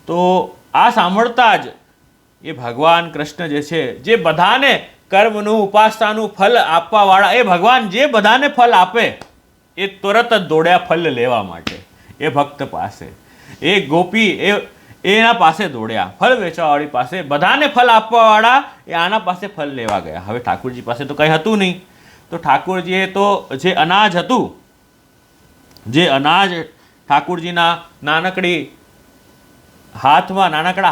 તો આ સાંભળતા જ એ ભગવાન કૃષ્ણ જે છે, જે બધાને કર્મનું ઉપાસનાનું ફળ આપવાવાળા, એ ભગવાન જે બધાને ફળ આપે એ તરત જ દોડ્યા ફળ લેવા માટે એ ભક્ત પાસે. એ ગોપી એના પાસે દોડ્યા, ફળ વેચવાવાળી પાસે. બધાને ફળ આપવાવાળા એ આના પાસે ફળ લેવા ગયા. હવે ઠાકોરજી પાસે તો કંઈ હતું નહીં, તો ઠાકોરજીએ તો જે અનાજ હતું, જે અનાજ ઠાકોરજીના નાનકડા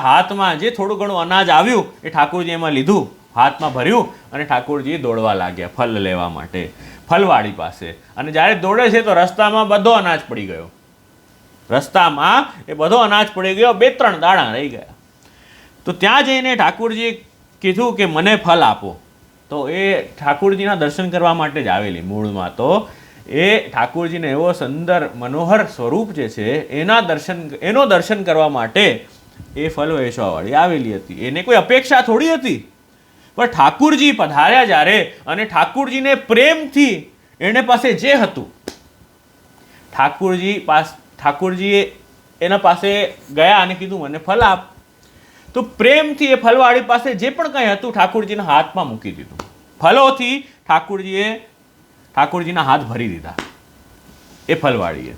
હાથમાં જે થોડું ઘણું અનાજ આવ્યું એ ઠાકોરજી એમાં લીધું, હાથમાં ભર્યું, અને ઠાકોરજી દોડવા લાગ્યા ફળ લેવા માટે ફળવાળી પાસે. અને જ્યારે દોડે છે તો રસ્તામાં બધો અનાજ પડી ગયો. રસ્તામાં એ બધો અનાજ પડી ગયો, 2-3 દાણા રહી ગયા. તો ત્યાં જઈને ઠાકોરજીએ કીધું કે મને ફળ આપો. તો એ ઠાકોરજીના દર્શન કરવા માટે જ આવેલી. મૂળમાં તો એ ઠાકોરજીને એવો સુંદર મનોહર સ્વરૂપ જે છે એનો દર્શન કરવા માટે એ ફળ વેચવાવાળી આવેલી હતી. એને કોઈ અપેક્ષા થોડી હતી, પણ ઠાકોરજી પધાર્યા જ્યારે, અને ઠાકોરજીને પ્રેમથી એને પાસે જે હતું, ઠાકોરજીએ એના પાસે ગયા અને કીધું મને ફળ આપ. તો પ્રેમથી એ ફળવાળી પાસે જે પણ કંઈ હતું ઠાકોરજીના હાથમાં મૂકી દીધું. ફળોથી ઠાકોરજીના હાથ ભરી દીધા એ ફળવાળીએ.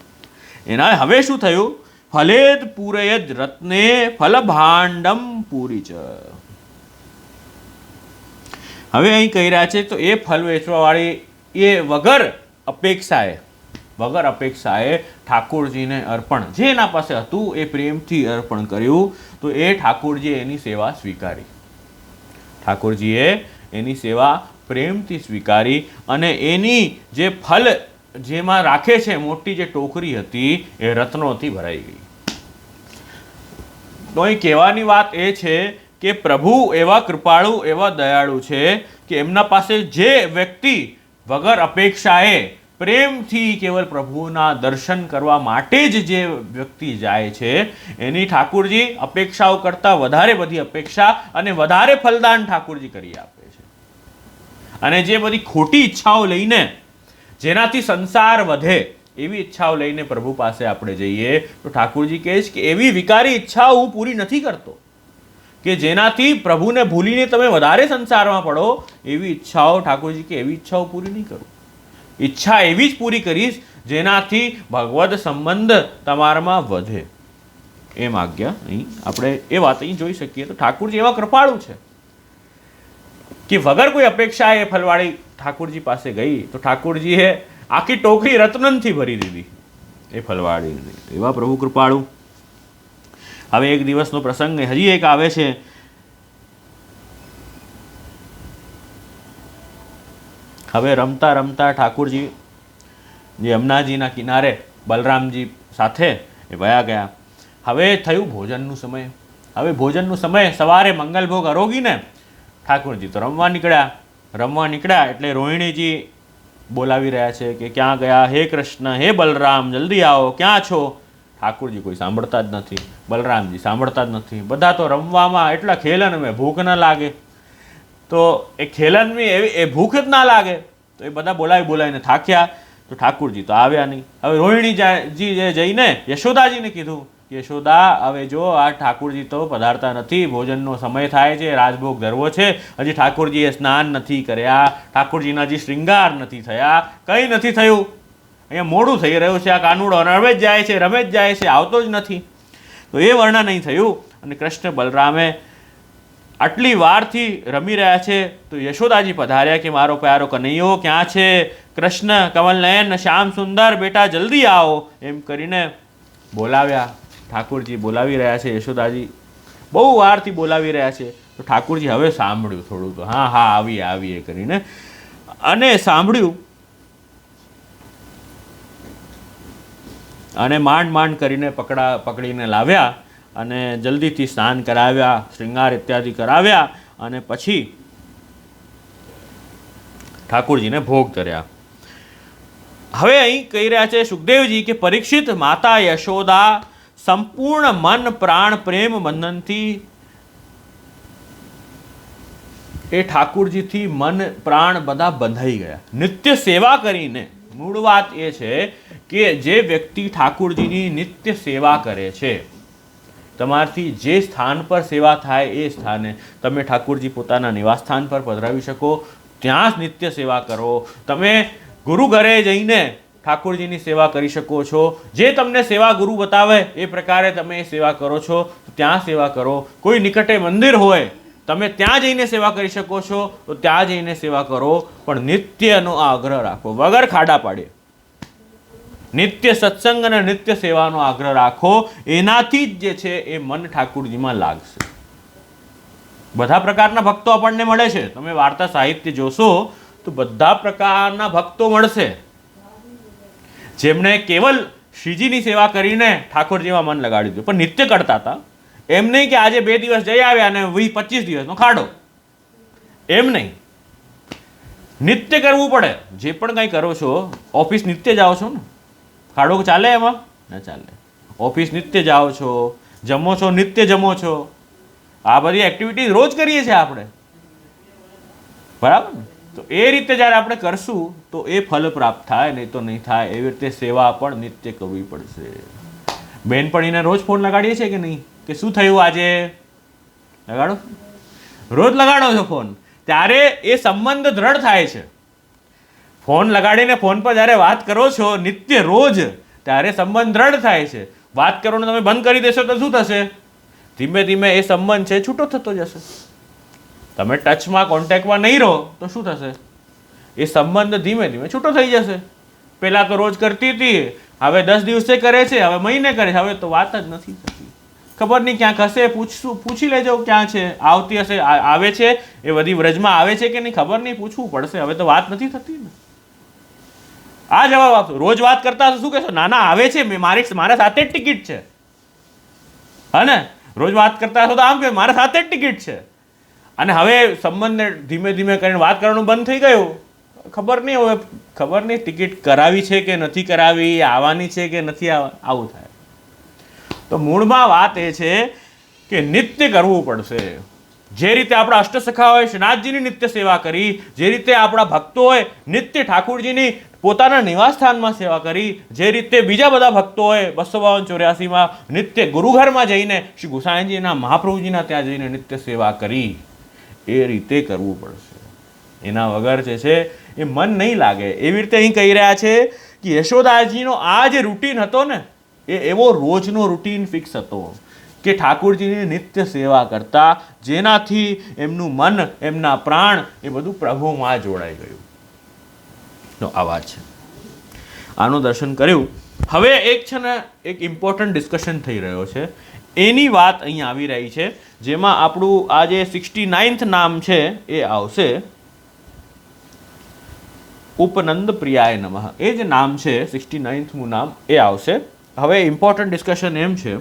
એના હવે શું થયું? ફલેદ પૂરયદ રત્ને ફલ ભાંડમ પૂરી ચ. હવે અહીં કહી રહ્યા છે તો એ ફળ વેચવાવાળી એ વગર અપેક્ષાએ ઠાકોરજીને અર્પણ, જે એના પાસે હતું એ પ્રેમથી અર્પણ કર્યું. તો એ ઠાકોરજીએ એની સેવા સ્વીકારી. ઠાકોરજીએ એની સેવા પ્રેમથી સ્વીકારી, અને એની જે ફળ જેમાં રાખે છે, મોટી જે ટોકરી હતી એ રત્નોથી ભરાઈ ગઈ. તો અહીં કહેવાની વાત એ છે કે પ્રભુ એવા કૃપાળુ, એવા દયાળુ છે કે એમના પાસે જે વ્યક્તિ વગર અપેક્ષાએ પ્રેમથી કેવલ પ્રભુના દર્શન કરવા માટે જ જે વ્યક્તિ જાય છે, એની ઠાકોરજી અપેક્ષાઓ કરતાં વધારે બધી અપેક્ષા અને વધારે ફલદાન ઠાકોરજી કરી આપે છે. અને જે બધી ખોટી ઈચ્છાઓ લઈને, જેનાથી સંસાર વધે એવી ઈચ્છાઓ લઈને પ્રભુ પાસે આપણે જઈએ તો ઠાકોરજી કહે છે કે એવી વિકારી ઈચ્છાઓ હું પૂરી નથી કરતો, કે જેનાથી પ્રભુને ભૂલીને તમે વધારે સંસારમાં પડો. એવી ઈચ્છાઓ ઠાકોરજી કે એવી ઈચ્છાઓ પૂરી નહીં કરું. ઈચ્છા એવી જ પૂરી કરીશ જેનાથી ભગવદ સંબંધ તમારામાં વધે. એમ આજ્ઞા અહીં આપણે એ વાત અહીં જોઈ શકીએ. તો ઠાકોરજી એવા કૃપાળુ છે કે વગર કોઈ અપેક્ષા એ ફલવાળી ઠાકોરજી પાસે ગઈ તો ઠાકોરજીએ આખી ટોકરી રત્નથી ભરી દીધી એ ફલવાળી. એવા પ્રભુ કૃપાળુ. હવે એક દિવસનો પ્રસંગ હજી એક આવે છે. હવે રમતા રમતા ઠાકોરજી જે યમુનાજીના કિનારે બલરામજી સાથે એ વયા ગયા. હવે થયું ભોજનનું સમય. હવે ભોજનનું સમય, સવારે મંગલભોગ આરોગીને ઠાકોરજી તો રમવા નીકળ્યા એટલે રોહિણીજી બોલાવી રહ્યા છે કે ક્યાં ગયા હે કૃષ્ણ, હે બલરામ, જલ્દી આવો, ક્યાં છો? ઠાકોરજી કોઈ સાંભળતા જ નથી, બલરામજી સાંભળતા જ નથી. બધા તો રમવામાં એટલા ખેલન મેં ભૂખ ન લાગે, તો એ ખેલનની એ ભૂખ જ ના લાગે, તો એ બધા બોલાવીને થાક્યા. તો ઠાકોરજી તો આવ્યા નહીં. હવે રોહિણીજી જઈને યશોદાજીને કીધું, યશોદા હવે જો આ ઠાકોરજી તો પધારતા નથી, ભોજનનો સમય થાય છે, રાજભોગ ધરવો છે, હજી ઠાકોરજીએ સ્નાન નથી કર્યા, ઠાકોરજીના હજી શ્રૃંગાર નથી થયા, કંઈ નથી થયું, અહીંયા મોડું થઈ રહ્યું છે, આ કાનુડો રમે જ જાય છે, આવતો જ નથી. તો એ વર્ણન નહીં થયું. અને કૃષ્ણ બલરામે આટલી વારથી રમી રહ્યા છે તો યશોદાજી પધાર્યા કે મારો પ્યારો કનૈયો ક્યાં છે? કૃષ્ણ કમલનયન શ્યામ સુંદર, બેટા જલ્દી આવો, એમ કરીને બોલાવ્યા. ઠાકોરજી બોલાવી રહ્યા છે, યશોદાજી બહુ વારથી બોલાવી રહ્યા છે. તો ઠાકોરજી હવે સાંભળ્યું થોડું, તો હા આવીએ કરીને અને સાંભળ્યું. અને માંડ માંડ કરીને પકડીને લાવ્યા અને જલ્દીથી સ્નાન કરાવ્યા, શૃંગાર ઇત્યાદિ કરાવ્યા અને પછી ઠાકોરજીને ભોગ ધર્યા. હવે અહીં કહી રહ્યા છે સુખદેવજી કે પરીક્ષિત માતા યશોદા સંપૂર્ણ મન પ્રાણ પ્રેમ બંધનથી એ ઠાકુરજીથી મન પ્રાણ બધા બંધાઈ ગયા. નિત્ય સેવા કરીને, મૂળ વાત એ છે કે જે વ્યક્તિ ઠાકુરજીની નિત્ય સેવા કરે છે, તમારથી જે સ્થાન પર સેવા થાય એ સ્થાને તમે ઠાકુરજી પોતાના નિવાસ સ્થાન પર પધરાવી શકો, ત્યાં જ નિત્ય સેવા કરો. તમે ગુરુ ઘરે જઈને ઠાકુરજીની સેવા કરી શકો છો. જે તમને સેવા ગુરુ બતાવે એ પ્રકારે તમે એ સેવા કરો છો, ત્યાં સેવા કરો. કોઈ નિકટે મંદિર હોય, તમે ત્યાં જઈને સેવા કરી શકો છો તો ત્યાં જઈને સેવા કરો, પણ નિત્યનો આગ્રહ રાખો, વગર ખાડા પાડે. નિત્ય સત્સંગ અને નિત્ય સેવાનો આગ્રહ રાખો, એનાથી જ જે છે એ મન ઠાકુરજીમાં લાગશે. બધા પ્રકારના ભક્તો આપણને મળે છે. તમે વાર્તા સાહિત્ય જોશો તો બધા પ્રકારના ભક્તો મળશે, જેમણે કેવલ શ્રીજીની સેવા કરીને ઠાકોરજીમાં મન લગાડી દીધું, પણ નિત્ય કરતા હતા. એમ નહીં કે આજે 2 દિવસ જઈ આવ્યા અને 25 દિવસનો ખાડો, એમ નહીં. નિત્ય કરવું પડે. જે પણ કંઈ કરો છો, ઓફિસ નિત્ય જાઓ છો ને, ખાડો ચાલે એમાં? ના ચાલે. ઓફિસ નિત્ય જાઓ છો, જમો છો નિત્ય જમો છો, આ બધી એક્ટિવિટી રોજ કરીએ છીએ આપણે, બરાબર ને? તો એ રીતે જ્યારે આપણે કરશું તો એ ફલ પ્રાપ્ત થાય, નહીં તો નહીં થાય. એવી રીતે સેવા પણ નિત્ય કરવી પડશે. બેનપણીને રોજ ફોન લગાડીએ છીએ કે નહીં, કે શું થયું આજે, લગાડો, રોજ લગાડો છો ફોન, ત્યારે એ સંબંધ દ્રઢ થાય છે. ફોન લગાડીને ફોન પર જ્યારે વાત કરો છો નિત્ય રોજ, ત્યારે સંબંધ દ્રઢ થાય છે. વાત કરવાનું તમે બંધ કરી દેશો તો શું થશે? ધીમે ધીમે એ સંબંધ છે છૂટો થતો જશે. તમે ટચમાં કોન્ટેક્ટમાં નહીં રહો તો શું થશે? એ સંબંધ ધીમે ધીમે છૂટો થઈ જશે. પહેલાં તો રોજ કરતી હતી, હવે 10 દિવસે કરે છે, હવે મહિને કરે છે, હવે તો વાત જ નથી થતી. ખબર નહીં ક્યાંક હશે, પૂછી લેજો ક્યાં છે, આવતી હશે, આવે છે એ બધી વ્રજમાં આવે છે કે નહીં ખબર નહીં, પૂછવું પડશે. હવે તો વાત નથી થતી ને. આ જવાબ આપશો. રોજ વાત કરતા હશો શું કહેશો? ના ના આવે છે, મારા સાથે જ ટિકિટ છે. હા ને, રોજ વાત કરતા હશો તો આમ કે મારા સાથે જ ટિકિટ છે. અને હવે સંબંધને ધીમે ધીમે કરીને વાત કરવાનું બંધ થઈ ગયું. ખબર નહીં, હવે ખબર નહીં ટિકિટ કરાવી છે કે નથી કરાવી, આવવાની છે કે નથી આવું થાય. તો મૂળમાં વાત એ છે કે નિત્ય કરવું પડશે. જે રીતે આપણા અષ્ટસખાઓએ શ્રીનાથજીની નિત્ય સેવા કરી, જે રીતે આપણા ભક્તોએ નિત્ય ઠાકુરજીની પોતાના નિવાસ સ્થાનમાં સેવા કરી, જે રીતે બીજા બધા ભક્તોએ 252-84માં નિત્ય ગુરુઘરમાં જઈને શ્રી ગુસાઈજીના મહાપ્રભુજીના ત્યાં જઈને નિત્ય સેવા કરી, એ રીતે કરવું પડશે. એના વગર જે છે એ મન નહીં લાગે. એવી રીતે અહીં કહી રહ્યા છે કે યશોદાજીનો આ જે રૂટીન હતો ને, એ એવો રોજનો રૂટીન ફિક્સ હતો કે ઠાકુરજીની નિત્ય સેવા કરતા, જેનાથી એમનું મન, એમના પ્રાણ એ બધું પ્રભુમાં જોડાઈ ગયું. તો આ વાત છે. આનું દર્શન કર્યું. હવે એક છે ને એક ઇમ્પોર્ટન્ટ ડિસ્કશન થઈ રહ્યો છે, એની વાત અહીં આવી રહી છે, જેમાં આપણું આ જે 69th નામ છે એ આવશે ઉપનંદ પ્રિયાય નમઃ. એ જે નામ છે 69મું નામ એ આવશે. હવે ઇમ્પોર્ટન્ટ ડિસ્કશન એમ છે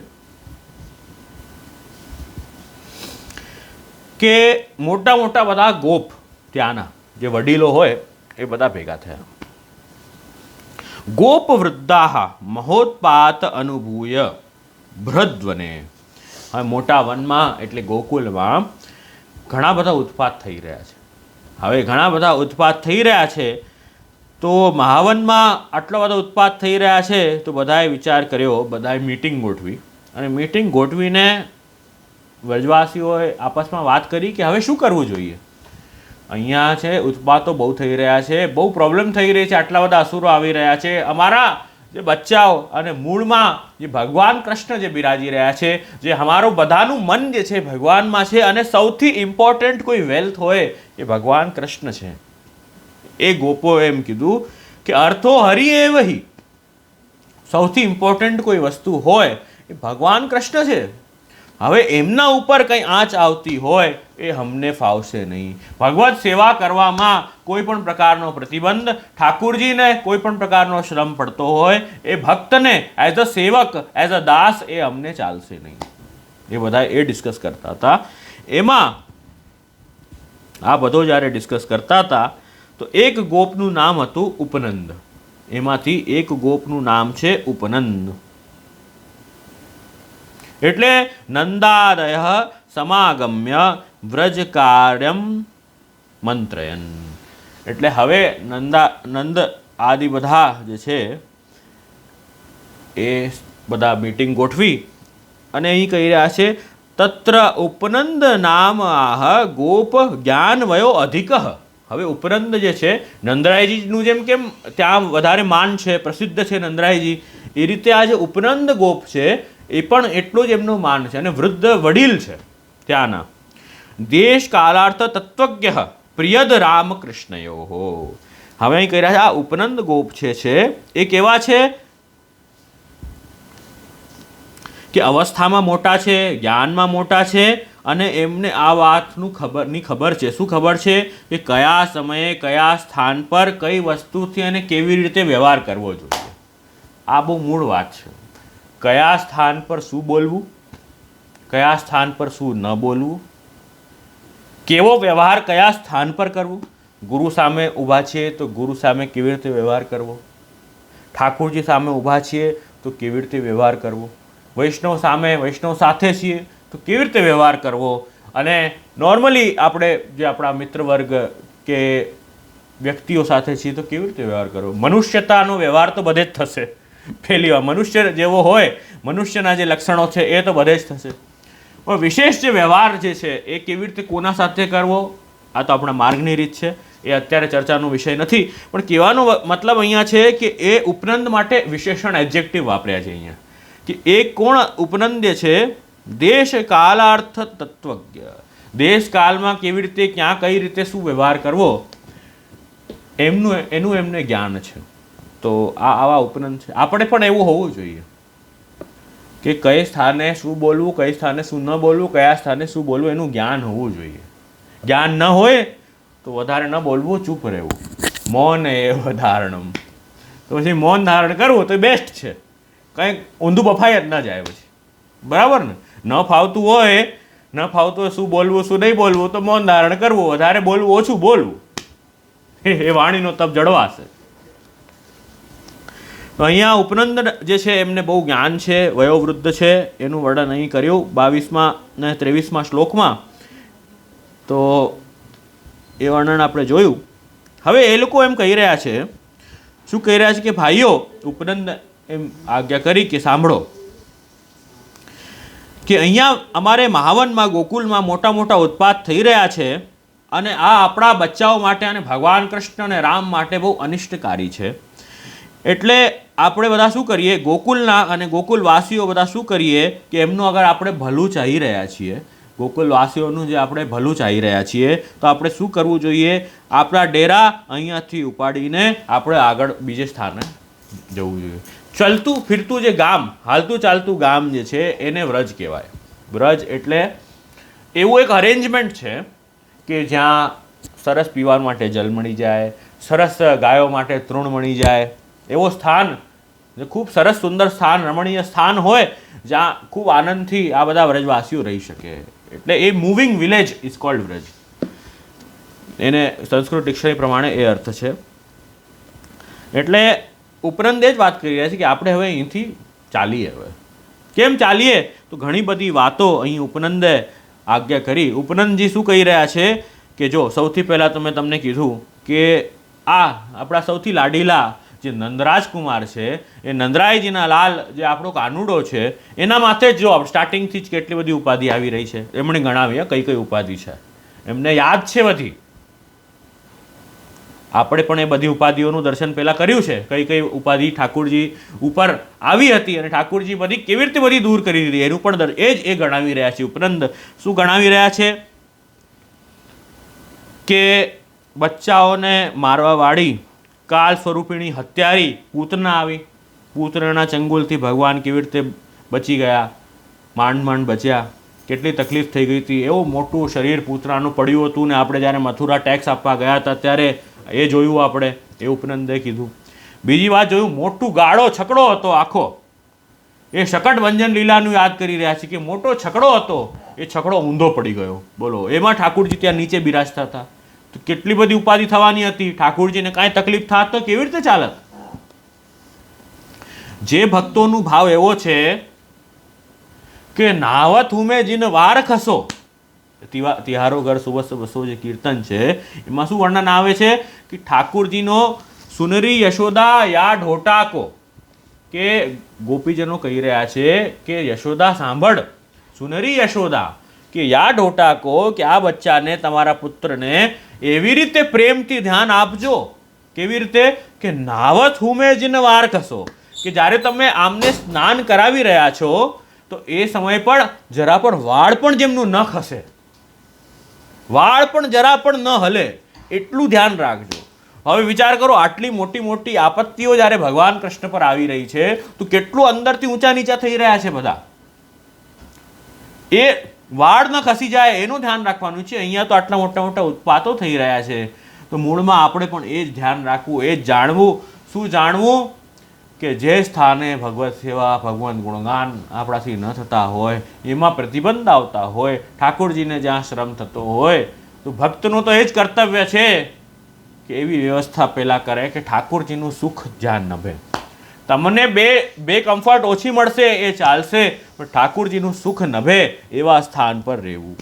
કે મોટા મોટા બધા ગોપ ત્યાંના જે વડીલો હોય એ બધા ભેગા થયા. ગોપ વૃદ્ધાહ મહોત્પાત અનુભૂય ભ્રદ્વને. હવે મોટા વનમાં એટલે ગોકુલમાં ઘણા બધા ઉત્પાત થઈ રહ્યા છે. હવે ઘણા બધા ઉત્પાત થઈ રહ્યા છે, તો મહાવનમાં આટલા બધા ઉત્પાત થઈ રહ્યા છે તો બધાએ વિચાર કર્યો, બધાએ મીટિંગ ગોઠવી, અને મીટિંગ ગોઠવીને વ્રજવાસીઓએ આપસમાં વાત કરી કે હવે શું કરવું જોઈએ. અહીંયા છે ઉત્પાતો બહુ થઈ રહ્યા છે, બહુ પ્રોબ્લેમ થઈ રહી છે, આટલા બધા અસુરો આવી રહ્યા છે, અમારા જે બચ્ચાઓ અને મૂળમાં જે ભગવાન કૃષ્ણ જે બિરાજી રહ્યા છે, જે અમારું બધાનું મન જે છે ભગવાનમાં છે, અને સૌથી ઇમ્પોર્ટન્ટ કોઈ વેલ્થ હોય એ ભગવાન કૃષ્ણ છે. એ ગોપો એમ કીધું કે અર્થો હરિ એવહિ, સૌથી ઇમ્પોર્ટન્ટ કોઈ વસ્તુ હોય એ ભગવાન કૃષ્ણ છે. હવે એમના ઉપર કંઈ આંચ આવતી હોય એ અમને ફાવશે નહીં. ભગવત સેવા કરવામાં કોઈ પણ પ્રકારનો પ્રતિબંધ, ઠાકુરજીને કોઈ પણ પ્રકારનો શ્રમ પડતો હોય એ ભક્તને એઝ અ સેવક, એઝ અ દાસ એ અમને ચાલશે નહીં. એ બધા એ ડિસ્કસ કરતા હતા. એમાં આ બધો જ્યારે ડિસ્કસ કરતા હતા તો એક ગોપનું નામ હતું ઉપનંદ. એમાંથી એક ગોપનું નામ છે ઉપનંદ. એટલે નંદાદય સમાગમ્ય વ્રજ કાર્યમ મંત્રયન. એટલે હવે નંદ આદિ બધા જે છે એ બધા મીટિંગ ગોઠવી અને અહીં કહી રહ્યા છે તત્ર ઉપનંદ નામ આહ ગોપ જ્ઞાન વયો અધિક. હવે ઉપનંદ જે છે નંદરાયજીનું જેમ કેમ ત્યાં વધારે માન છે, પ્રસિદ્ધ છે નંદરાયજી, એ રીતે આ જે ઉપનંદ ગોપ છે એ પણ એટલો જ એમનો માન છે અને વૃદ્ધ વડીલ છે ત્યાંના. દેશ કાલાર્થ તત્વજ્ઞ પ્રિયદ રામકૃષ્ણયો. હવે અહીં કહી રહ્યા છે આ ઉપનંદ ગોપ છે એ કેવા છે કે અવસ્થામાં મોટા છે, જ્ઞાનમાં મોટા છે અને એમને આ વાતનું ખબર છે. શું ખબર છે? કે કયા સમયે કયા સ્થાન પર કઈ વસ્તુથી અને કેવી રીતે વ્યવહાર કરવો જોઈએ. આ બહુ મૂળ વાત છે. કયા સ્થાન પર શું બોલવું, કયા સ્થાન પર શું ન બોલવું, કેવો વ્યવહાર કયા સ્થાન પર કરવું. ગુરુ સામે ઊભા છીએ તો ગુરુ સામે કેવી રીતે વ્યવહાર કરવો, ઠાકોરજી સામે ઊભા છીએ તો કેવી રીતે વ્યવહાર કરવો, વૈષ્ણવ સામે વૈષ્ણવ સાથે છીએ તો કેવી રીતે વ્યવહાર કરવો, અને નોર્મલી આપણે જે આપણા મિત્ર વર્ગ કે વ્યક્તિઓ સાથે છીએ તો કેવી રીતે વ્યવહાર કરવો. મનુષ્યતાનો વ્યવહાર તો બધે જ થશે. પહેલી વાર મનુષ્ય જેવો હોય, મનુષ્યના જે લક્ષણો છે એ તો બધે જ થશે. પણ વિશેષ જે વ્યવહાર જે છે એ કેવી રીતે કોના સાથે કરવો, આ તો આપણા માર્ગની રીત છે, એ અત્યારે ચર્ચાનો વિષય નથી. પણ કહેવાનો મતલબ અહીંયા છે કે એ ઉપનંદ માટે વિશેષણ એડજેક્ટિવ વાપર્યા છે અહીંયા કે એ કોણ ઉપનંદ છે? દેશ કાલાર્થ તત્વજ્ઞ. દેશ કાલમાં કેવી રીતે ક્યાં કઈ રીતે શું વ્યવહાર કરવો એનું એમને જ્ઞાન છે. તો આ આવા ઉપનંદ છે. આપણે પણ એવું હોવું જોઈએ કે કઈ સ્થાને શું બોલવું, કઈ સ્થાને શું ન બોલવું, કયા સ્થાને શું બોલવું એનું જ્ઞાન હોવું જોઈએ. જ્ઞાન ન હોય તો વધારે ન બોલવું, ચૂપ રહેવું. મૌન એવ ધારણમ. તો પછી મૌન ધારણ કરવું તો બેસ્ટ છે. કંઈક ઊંધું બફાઈ જ ન જાય પછી. બરાબર ને? ન ફાવતું હોય શું બોલવું શું નહીં બોલવું તો મૌન ધારણ કરવું, વધારે બોલવું ઓછું બોલવું, એ વાણીનો તપ જળવાશે. તો અહીંયા ઉપનંદ જે છે એમને બહુ જ્ઞાન છે, વયોવૃદ્ધ છે, એનું વર્ણન અહીં કર્યું 22મા અને 23મા શ્લોકમાં. તો એ વર્ણન આપણે જોયું. હવે એ લોકો એમ કહી રહ્યા છે, શું કહી રહ્યા છે કે ભાઈઓ, ઉપનંદ એમ આજ્ઞા કરી કે સાંભળો કે અહીંયા અમારે મહાવનમાં ગોકુલમાં મોટા મોટા ઉત્પાત થઈ રહ્યા છે અને આ આપણા બચ્ચાઓ માટે અને ભગવાન કૃષ્ણ અને રામ માટે બહુ અનિષ્ટકારી છે. એટલે આપણે બધા શું કરીએ, ગોકુલના અને ગોકુલવાસીઓ બધા શું કરીએ કે એમનું અગર આપણે ભલું ચાહી રહ્યા છીએ, ગોકુલવાસીઓનું જે આપણે ભલું ચાહી રહ્યા છીએ તો આપણે શું કરવું જોઈએ? આપણા ડેરા અહીંયાથી ઉપાડીને આપણે આગળ બીજે સ્થાને જવું જોઈએ. ચલતું ફિરતું જે ગામ, હાલતું ચાલતું ગામ જે છે એને વ્રજ કહેવાય. વ્રજ એટલે એવું એક અરેન્જમેન્ટ છે કે જ્યાં સરસ પીવા માટે જલ મળી જાય, સરસ ગાયો માટે તૃણ મળી જાય, એવો સ્થાન જે ખૂબ સરસ સુંદર સ્થાન, રમણીય સ્થાન હોય જ્યાં ખૂબ આનંદથી આ બધા વ્રજવાસીઓ રહી શકે. એટલે એ moving village is called Vraj. એને સંસ્કૃત ડિક્શનરી પ્રમાણે એ અર્થ છે. એટલે ઉપનંદ એ જ વાત કરી રહ્યા છે કે આપણે હવે અહીંથી ચાલીએ. હવે કેમ ચાલીએ? તો ઘણી બધી વાતો અહીં ઉપનંદે આજ્ઞા કરી. ઉપનંદજી શું કહી રહ્યા છે કે જો સૌથી પહેલાં તો મેં તમને કીધું કે આ આપણા સૌથી લાડીલા જે નંદરાજકુમાર છે એ નંદરાયજીના લાલ જે આપણો કાનુડો છે એના માથે જ જો સ્ટાર્ટિંગથી જ કેટલી બધી ઉપાધિ આવી રહી છે એમણે ગણાવી કઈ કઈ ઉપાધિ છે એમને યાદ છે બધી. આપણે પણ એ બધી ઉપાધિઓનું દર્શન પહેલાં કર્યું છે, કઈ કઈ ઉપાધિ ઠાકુરજી ઉપર આવી હતી અને ઠાકુરજી બધી કેવી રીતે બધી દૂર કરી દીધી એનું પણ એ ગણાવી રહ્યા છે. ઉપનંદ શું ગણાવી રહ્યા છે કે બચ્ચાઓને મારવાવાળી કાળ સ્વરૂપિણી હત્યારી પૂતના આવી, પૂતનાના ચંગુલથી ભગવાન કેવી રીતે બચી ગયા, માંડ માંડ બચ્યા. કેટલી તકલીફ થઈ ગઈ હતી, એવું મોટું શરીર પૂતનાનું પડ્યું હતું ને આપણે જ્યારે મથુરા ટેક્સ આપવા ગયા હતા ત્યારે એ જોયું આપણે, એ ઉપનંદે કીધું. બીજી વાત જોયું, મોટું ગાળો છકડો હતો આખો, એ શકટ ભંજન લીલાનું યાદ કરી રહ્યા છે કે મોટો છકડો હતો, એ છકડો ઊંધો પડી ગયો. બોલો, એમાં ઠાકુરજી ત્યાં નીચે બિરાજતા હતા. તો કેટલી બધી ઉપાધિ થવાની હતી, ઠાકુરજીને કાંઈ તકલીફ થાત તો કેવી રીતે ચાલત? જે ભક્તોનું ભાવ એવો છે કે નાવત હુમે જીન વાર ખસો, તિહારો ઘર સુબસ બસો જે કીર્તન છે એમાં શું વર્ણન આવે છે કે ઠાકુરજીનો સુનરી યશોદા યા ઢોટાકો, કે ગોપીજનો કહી રહ્યા છે કે યશોદા સાંભળ, સુનરી યશોદા કે યા ઢોટાકો, કે આ બચ્ચાને તમારા પુત્રને એવી રીતે પ્રેમથી ધ્યાન આપજો. કેવી રીતે? કે નાવત હુમે જીન વાર ખસો, કે જ્યારે તમે આમને સ્નાન કરાવી રહ્યા છો તો એ સમય પણ જરા પણ વાળ પણ જેમનું ન ખસે, વાળ પણ જરા પણ ન હલે, એટલું ધ્યાન રાખજો. હવે વિચાર કરો, આટલી મોટી મોટી આપત્તિઓ જ્યારે ભગવાન કૃષ્ણ પર આવી રહી છે તો કેટલું અંદરથી ઊંચા નીચા થઈ રહ્યા છે બધા. એ વાળ ન ખસી જાય એનું ધ્યાન રાખવાનું છે. અહીંયા તો આટલા મોટા મોટા ઉત્પાતો થઈ રહ્યા છે, તો મૂળમાં આપણે પણ એ જ ધ્યાન રાખવું, એ જ જાણવું. શું જાણવું? કે જે સ્થાને ભગવત સેવા, ભગવાન ગુણગાન આપણાથી ન થતા હોય, એમાં પ્રતિબંધ આવતા હોય, ઠાકોરજીને જ્યાં શ્રમ થતો હોય, તો ભક્તનું તો એ જ કર્તવ્ય છે કે એવી વ્યવસ્થા પહેલાં કરે કે ઠાકોરજીનું સુખ ધ્યાન નભે. તમને બે કમ્ફર્ટ ઓછી મળશે એ ચાલશે, પણ ઠાકોરજીનું સુખ નભે એવા સ્થાન પર રહેવું.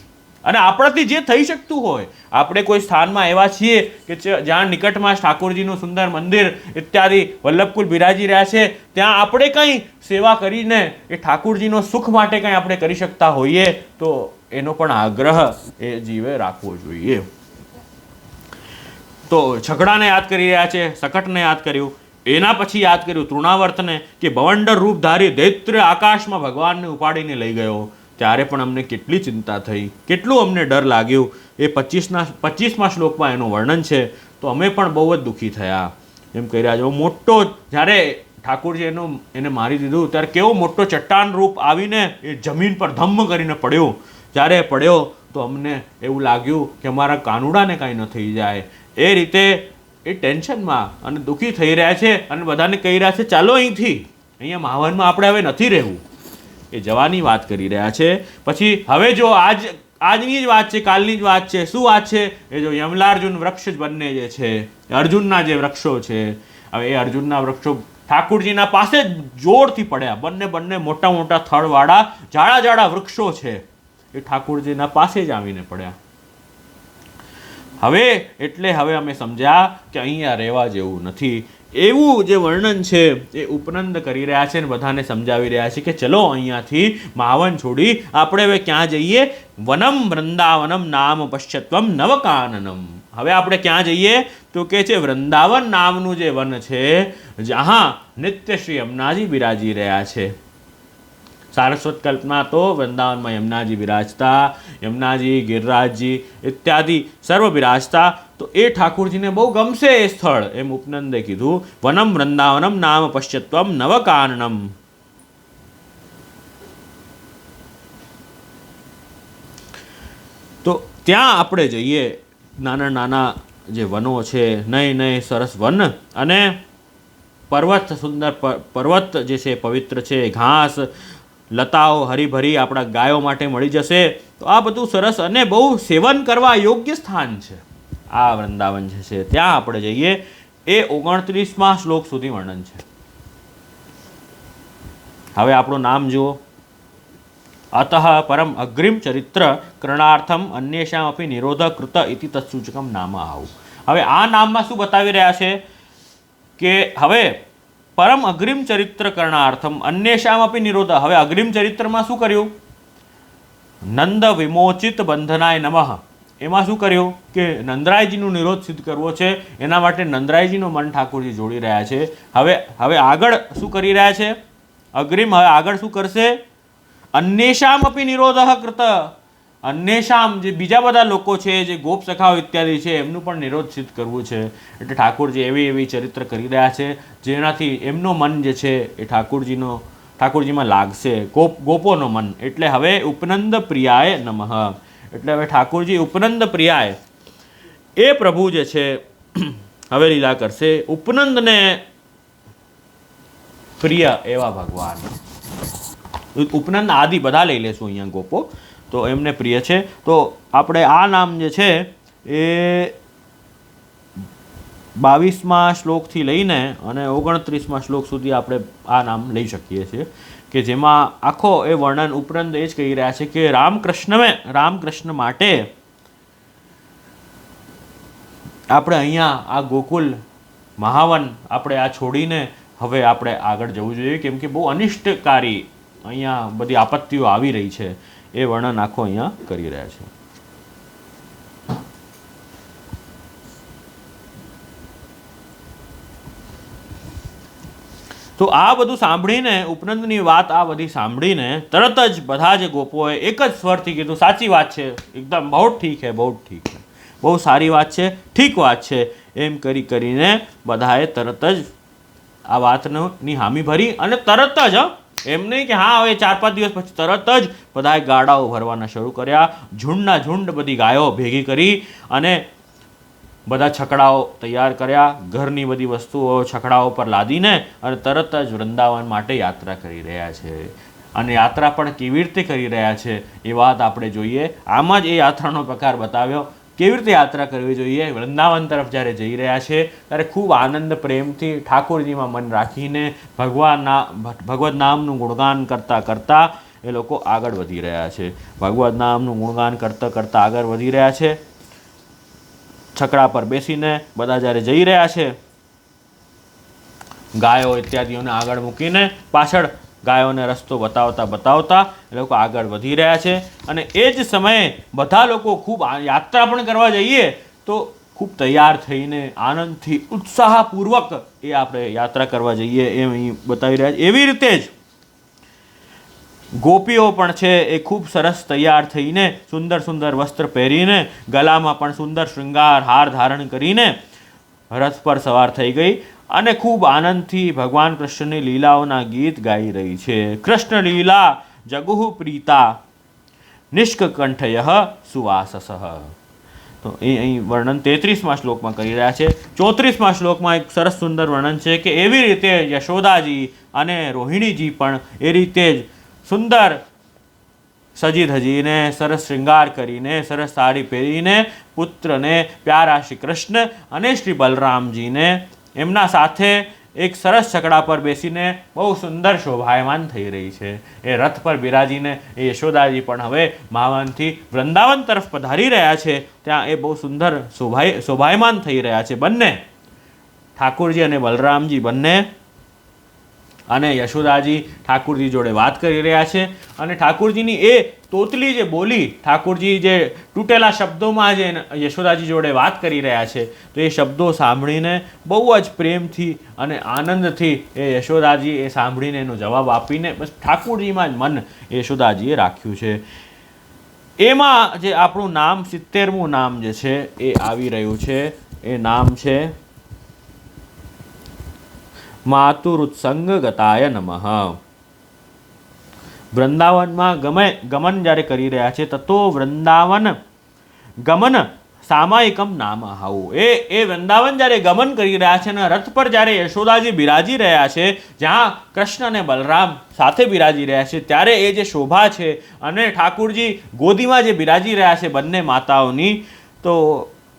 અને આપણાથી જે થઈ શકતું હોય, આપણે કોઈ સ્થાનમાં એવા છીએ કે જ્યાં નિકટમાં ઠાકોરજીનું સુંદર મંદિર ઇત્યાદિ વલ્લભકુલ બિરાજી રહ્યા છે, ત્યાં આપણે કંઈ સેવા કરીને એ ઠાકોરજીનો સુખ માટે કંઈ આપણે કરી શકતા હોઈએ તો એનો પણ આગ્રહ એ જીવે રાખવો જોઈએ. તો છકડાને યાદ કરી રહ્યા છે, શકટને યાદ કર્યું, એના પછી યાદ કર્યું તૃણાવર્તને, કે ભવંડર રૂપ ધારી દૈત્ય આકાશમાં ભગવાનને ઉપાડીને લઈ ગયો. ત્યારે પણ અમને કેટલી ચિંતા થઈ, કેટલું અમને ડર લાગ્યું. એ 25મા શ્લોકમાં એનું વર્ણન છે. તો અમે પણ બહુ જ દુઃખી થયા. એમ કહી રહ્યા છે, મોટો જ્યારે ઠાકોરજી એને મારી દીધું ત્યારે કેવો મોટો ચટ્ટાન રૂપ આવીને એ જમીન પર ધમ્મ કરીને પડ્યો. જ્યારે પડ્યો તો અમને એવું લાગ્યું કે અમારા કાનુડાને કાંઈ ન થઈ જાય. એ રીતે એ ટેન્શનમાં અને દુઃખી થઈ રહ્યા છે અને બધાને કહી રહ્યા છે ચાલો અહીંયા માવનમાં આપણે હવે નથી રહેવું. એ જવાની વાત કરી રહ્યા છે. પછી હવે જો આજની જ વાત છે, કાલની જ વાત છે. શું વાત છે? એ જો યમલાર્જુન વૃક્ષ બંને જે છે, અર્જુનના જે વૃક્ષો છે, હવે એ અર્જુનના વૃક્ષો ઠાકોરજીના પાસે જ જોરથી પડ્યા. બંને મોટા મોટા થડવાળા જાડા વૃક્ષો છે, એ ઠાકોરજીના પાસે જ આવીને પડ્યા. હવે અમે સમજ્યા કે અહીંયા રહેવા જેવું નથી. એવું જે વર્ણન છે એ ઉપનંદ કરી રહ્યા છે અને બધાને સમજાવી રહ્યા છે કે ચલો અહીંયાથી માવન છોડી આપણે હવે ક્યાં જઈએ? વનમ વૃંદાવનમ નામ પશ્યત્વમ નવકાનનમ. હવે આપણે ક્યાં જઈએ? તો કે છે વૃંદાવન નામનું જે વન છે, જ્યાં નિત્ય શ્રી યમુનાજી બિરાજી રહ્યા છે. સારસ્વત કલ્પના તો વૃંદાવનમાં યમુનાજી બિરાજતા, યમુનાજી, ગિરિરાજજી ઇત્યાદિ સર્વ બિરાજતા. તો એ ઠાકોરજીને બહુ ગમશે એ સ્થળ, એમ ઉપનંદે કીધું. વનમ વૃંદાવનમ નામ પશ્યત્વમ નવકાનનમ. તો ત્યાં આપણે જઈએ. નાના જે વનો છે, નય સરસ વન અને પર્વત, સુંદર પર્વત જે છે પવિત્ર છે, ઘાસ લતાઓ હરીભરી આપણા ગાયો માટે મળી જશે. તો આ બધું સરસ અને બહુ સેવન કરવા યોગ્ય સ્થાન છે આ વૃંદાવન જે છે. ત્યાં આપણે જઈએ. એ 29મા શ્લોક સુધી વર્ણન છે. હવે આપણું નામ જુઓ. અતઃ પરમ અગ્રિમ ચરિત્ર કરણાર્થમ અન્યેષામ અપી નિરોધ કૃત ઇતિ તત્સૂચકમ નામ આવું. હવે આ નામમાં શું બતાવી રહ્યા છે કે હવે પરમ અગ્રિમ ચરિત્ર કરણાર્થમ અન્યેષામ અપી નિરોધ. હવે અગ્રિમ ચરિત્રમાં શું કર્યું? નંદ વિમોચિત બંધનાય નમઃ. એમાં શું કર્યું કે નંદરાયજીનું નિરોધ સિદ્ધ કરવો છે, એના માટે નંદરાયજીનું મન ઠાકોરજી જોડી રહ્યા છે. હવે આગળ શું કરી રહ્યા છે? અગ્રિમ હવે આગળ શું કરશે? અન્યેષામ અપી નિરોધ કૃત. અન્યેષામ જે બીજા બધા લોકો છે, જે ગોપ સખાઓ ઇત્યાદિ છે, એમનું પણ નિરોધ સિદ્ધ કરવું છે. એટલે ઠાકોરજી એવી ચરિત્ર કરી રહ્યા છે જેનાથી એમનો મન જે છે એ ઠાકોરજીમાં લાગશે. ગોપોનો મન એટલે હવે ઉપનંદ પ્રિયાય નમઃ, એટલે હવે ઠાકોરજી ઉપનંદ પ્રિયાય એ પ્રભુ જે છે હવે લીલા કરશે. ઉપનંદને પ્રિય એવા ભગવાન, ઉપનંદ આદિ બધા લઈ લેશું અહીંયા ગોપો, તો એમને પ્રિય છે. તો આપણે આ નામ જે છે એ 22મા શ્લોકથી લઈને અને 29મા શ્લોક સુધી આપણે આ નામ લઈ શકીએ છીએ, કે જેમાં આખો એ વર્ણન ઉપનંદ એ જ કહી રહ્યા છે કે રામકૃષ્ણ માટે આપણે અહીંયા આ ગોકુલ મહાવન આપણે આ છોડીને હવે આપણે આગળ જવું જોઈએ, કેમ કે બહુ અનિષ્ટકારી અહીંયા બધી આપત્તિઓ આવી રહી છે. એ વર્ણન આખો અહીંયા કરી રહ્યા છે. તો આ બધું સાંભળીને, ઉપનંદની વાત આ બધી સાંભળીને તરત જ બધા જ ગોપોએ એક જ સ્વરથી કીધું, સાચી વાત છે, એકદમ બહુ ઠીક હે, બહુ ઠીક હે, બહુ સારી વાત છે, ઠીક વાત છે, એમ કરીને બધાએ તરત જ આ વાતની હામી ભરી. અને તરત જ એમ નહીં કે હા હવે 4-5 દિવસ પછી, તરત જ બધાએ ગાડાઓ ભરવાના શરૂ કર્યા. ઝુંડના ઝુંડ બધી ગાયો ભેગી કરી અને બધા છકડાઓ તૈયાર કર્યા, ઘરની બધી વસ્તુઓ છકડાઓ પર લાદીને અને તરત જ વૃંદાવન માટે યાત્રા કરી રહ્યા છે. અને યાત્રા પણ કેવી રીતે કરી રહ્યા છે એ વાત આપણે જોઈએ. આમાં જ એ યાત્રાનો પ્રકાર બતાવ્યો, કેવી રીતે યાત્રા કરવી જોઈએ. વૃંદાવન તરફ જ્યારે જઈ રહ્યા છે ત્યારે ખૂબ આનંદ પ્રેમથી ઠાકોરજીમાં મન રાખીને ભગવદ નામનું ગુણગાન કરતાં કરતાં એ લોકો આગળ વધી રહ્યા છે. ભગવદ નામનું ગુણગાન કરતાં કરતાં આગળ વધી રહ્યા છે. છકડા પર બેસીને બધા જ્યારે જઈ રહ્યા છે, ગાયો ઇત્યાદિઓને આગળ મૂકીને પાછળ ગાયોને રસ્તો બતાવતા એ લોકો આગળ વધી રહ્યા છે. અને એ જ સમયે બધા લોકો ખૂબ યાત્રા પણ કરવા જઈએ તો ખૂબ તૈયાર થઈને આનંદથી ઉત્સાહપૂર્વક એ આપણે યાત્રા કરવા જઈએ એમ અહીં બતાવી રહ્યા છે. એવી રીતે જ ગોપીઓ પણ છે એ ખૂબ સરસ તૈયાર થઈને, સુંદર સુંદર વસ્ત્ર પહેરીને, ગલામાં પણ સુંદર શૃંગાર હાર ધારણ કરીને રથ પર સવાર થઈ ગઈ અને ખૂબ આનંદથી ભગવાન કૃષ્ણની લીલાઓના ગીત ગાઈ રહી છે. કૃષ્ણ લીલા જગુઃ પ્રીતા નિષ્કંઠય સુવાસસઃ. તો એ અહીં વર્ણન 33મા શ્લોકમાં કરી રહ્યા છે. 34મા શ્લોકમાં એક સરસ સુંદર વર્ણન છે કે એવી રીતે યશોદાજી અને રોહિણીજી પણ એ રીતે જ સુંદર સજી ધજીને, સરસ શ્રૃંગાર કરીને, સરસ સાડી પહેરીને પુત્રને, પ્યારા શ્રી કૃષ્ણ અને શ્રી બલરામજીને એમના સાથે એક સરસ છકડા પર બેસીને બહુ સુંદર શોભાયમાન થઈ રહી છે. એ રથ પર બિરાજીને એ યશોદાજી પણ હવે મહાવનથી વૃંદાવન તરફ પધારી રહ્યા છે. ત્યાં એ બહુ સુંદર શોભાયમાન થઈ રહ્યા છે. બંને ઠાકોરજી અને બલરામજી બંને, અને યશોદાજી ઠાકોરજી જોડે વાત કરી રહ્યા છે. અને ઠાકોરજીની એ તોતલી જે બોલી, ઠાકોરજી જે તૂટેલા શબ્દોમાં જે યશોદાજી જોડે વાત કરી રહ્યા છે, તો એ શબ્દો સાંભળીને બહુ જ પ્રેમથી અને આનંદથી એ યશોદાજી એ સાંભળીને એનો જવાબ આપીને બસ ઠાકોરજીમાં જ મન યશોદાજીએ રાખ્યું છે. એમાં જે આપણું નામ 70મું નામ જે છે એ આવી રહ્યું છે. એ નામ છે માતુરુત્સંગ ગતાય નમઃ. વૃંદાવનમાં ગમન જ્યારે કરી રહ્યા છે તતો વૃંદાવન ગમન સામાયિકમ નામ આવું. એ વૃંદાવન જ્યારે ગમન કરી રહ્યા છે અને રથ પર જ્યારે યશોદાજી બિરાજી રહ્યા છે, જ્યાં કૃષ્ણ અને બલરામ સાથે બિરાજી રહ્યા છે, ત્યારે એ જે શોભા છે અને ઠાકુરજી ગોદીમાં જે બિરાજી રહ્યા છે બંને માતાઓની, તો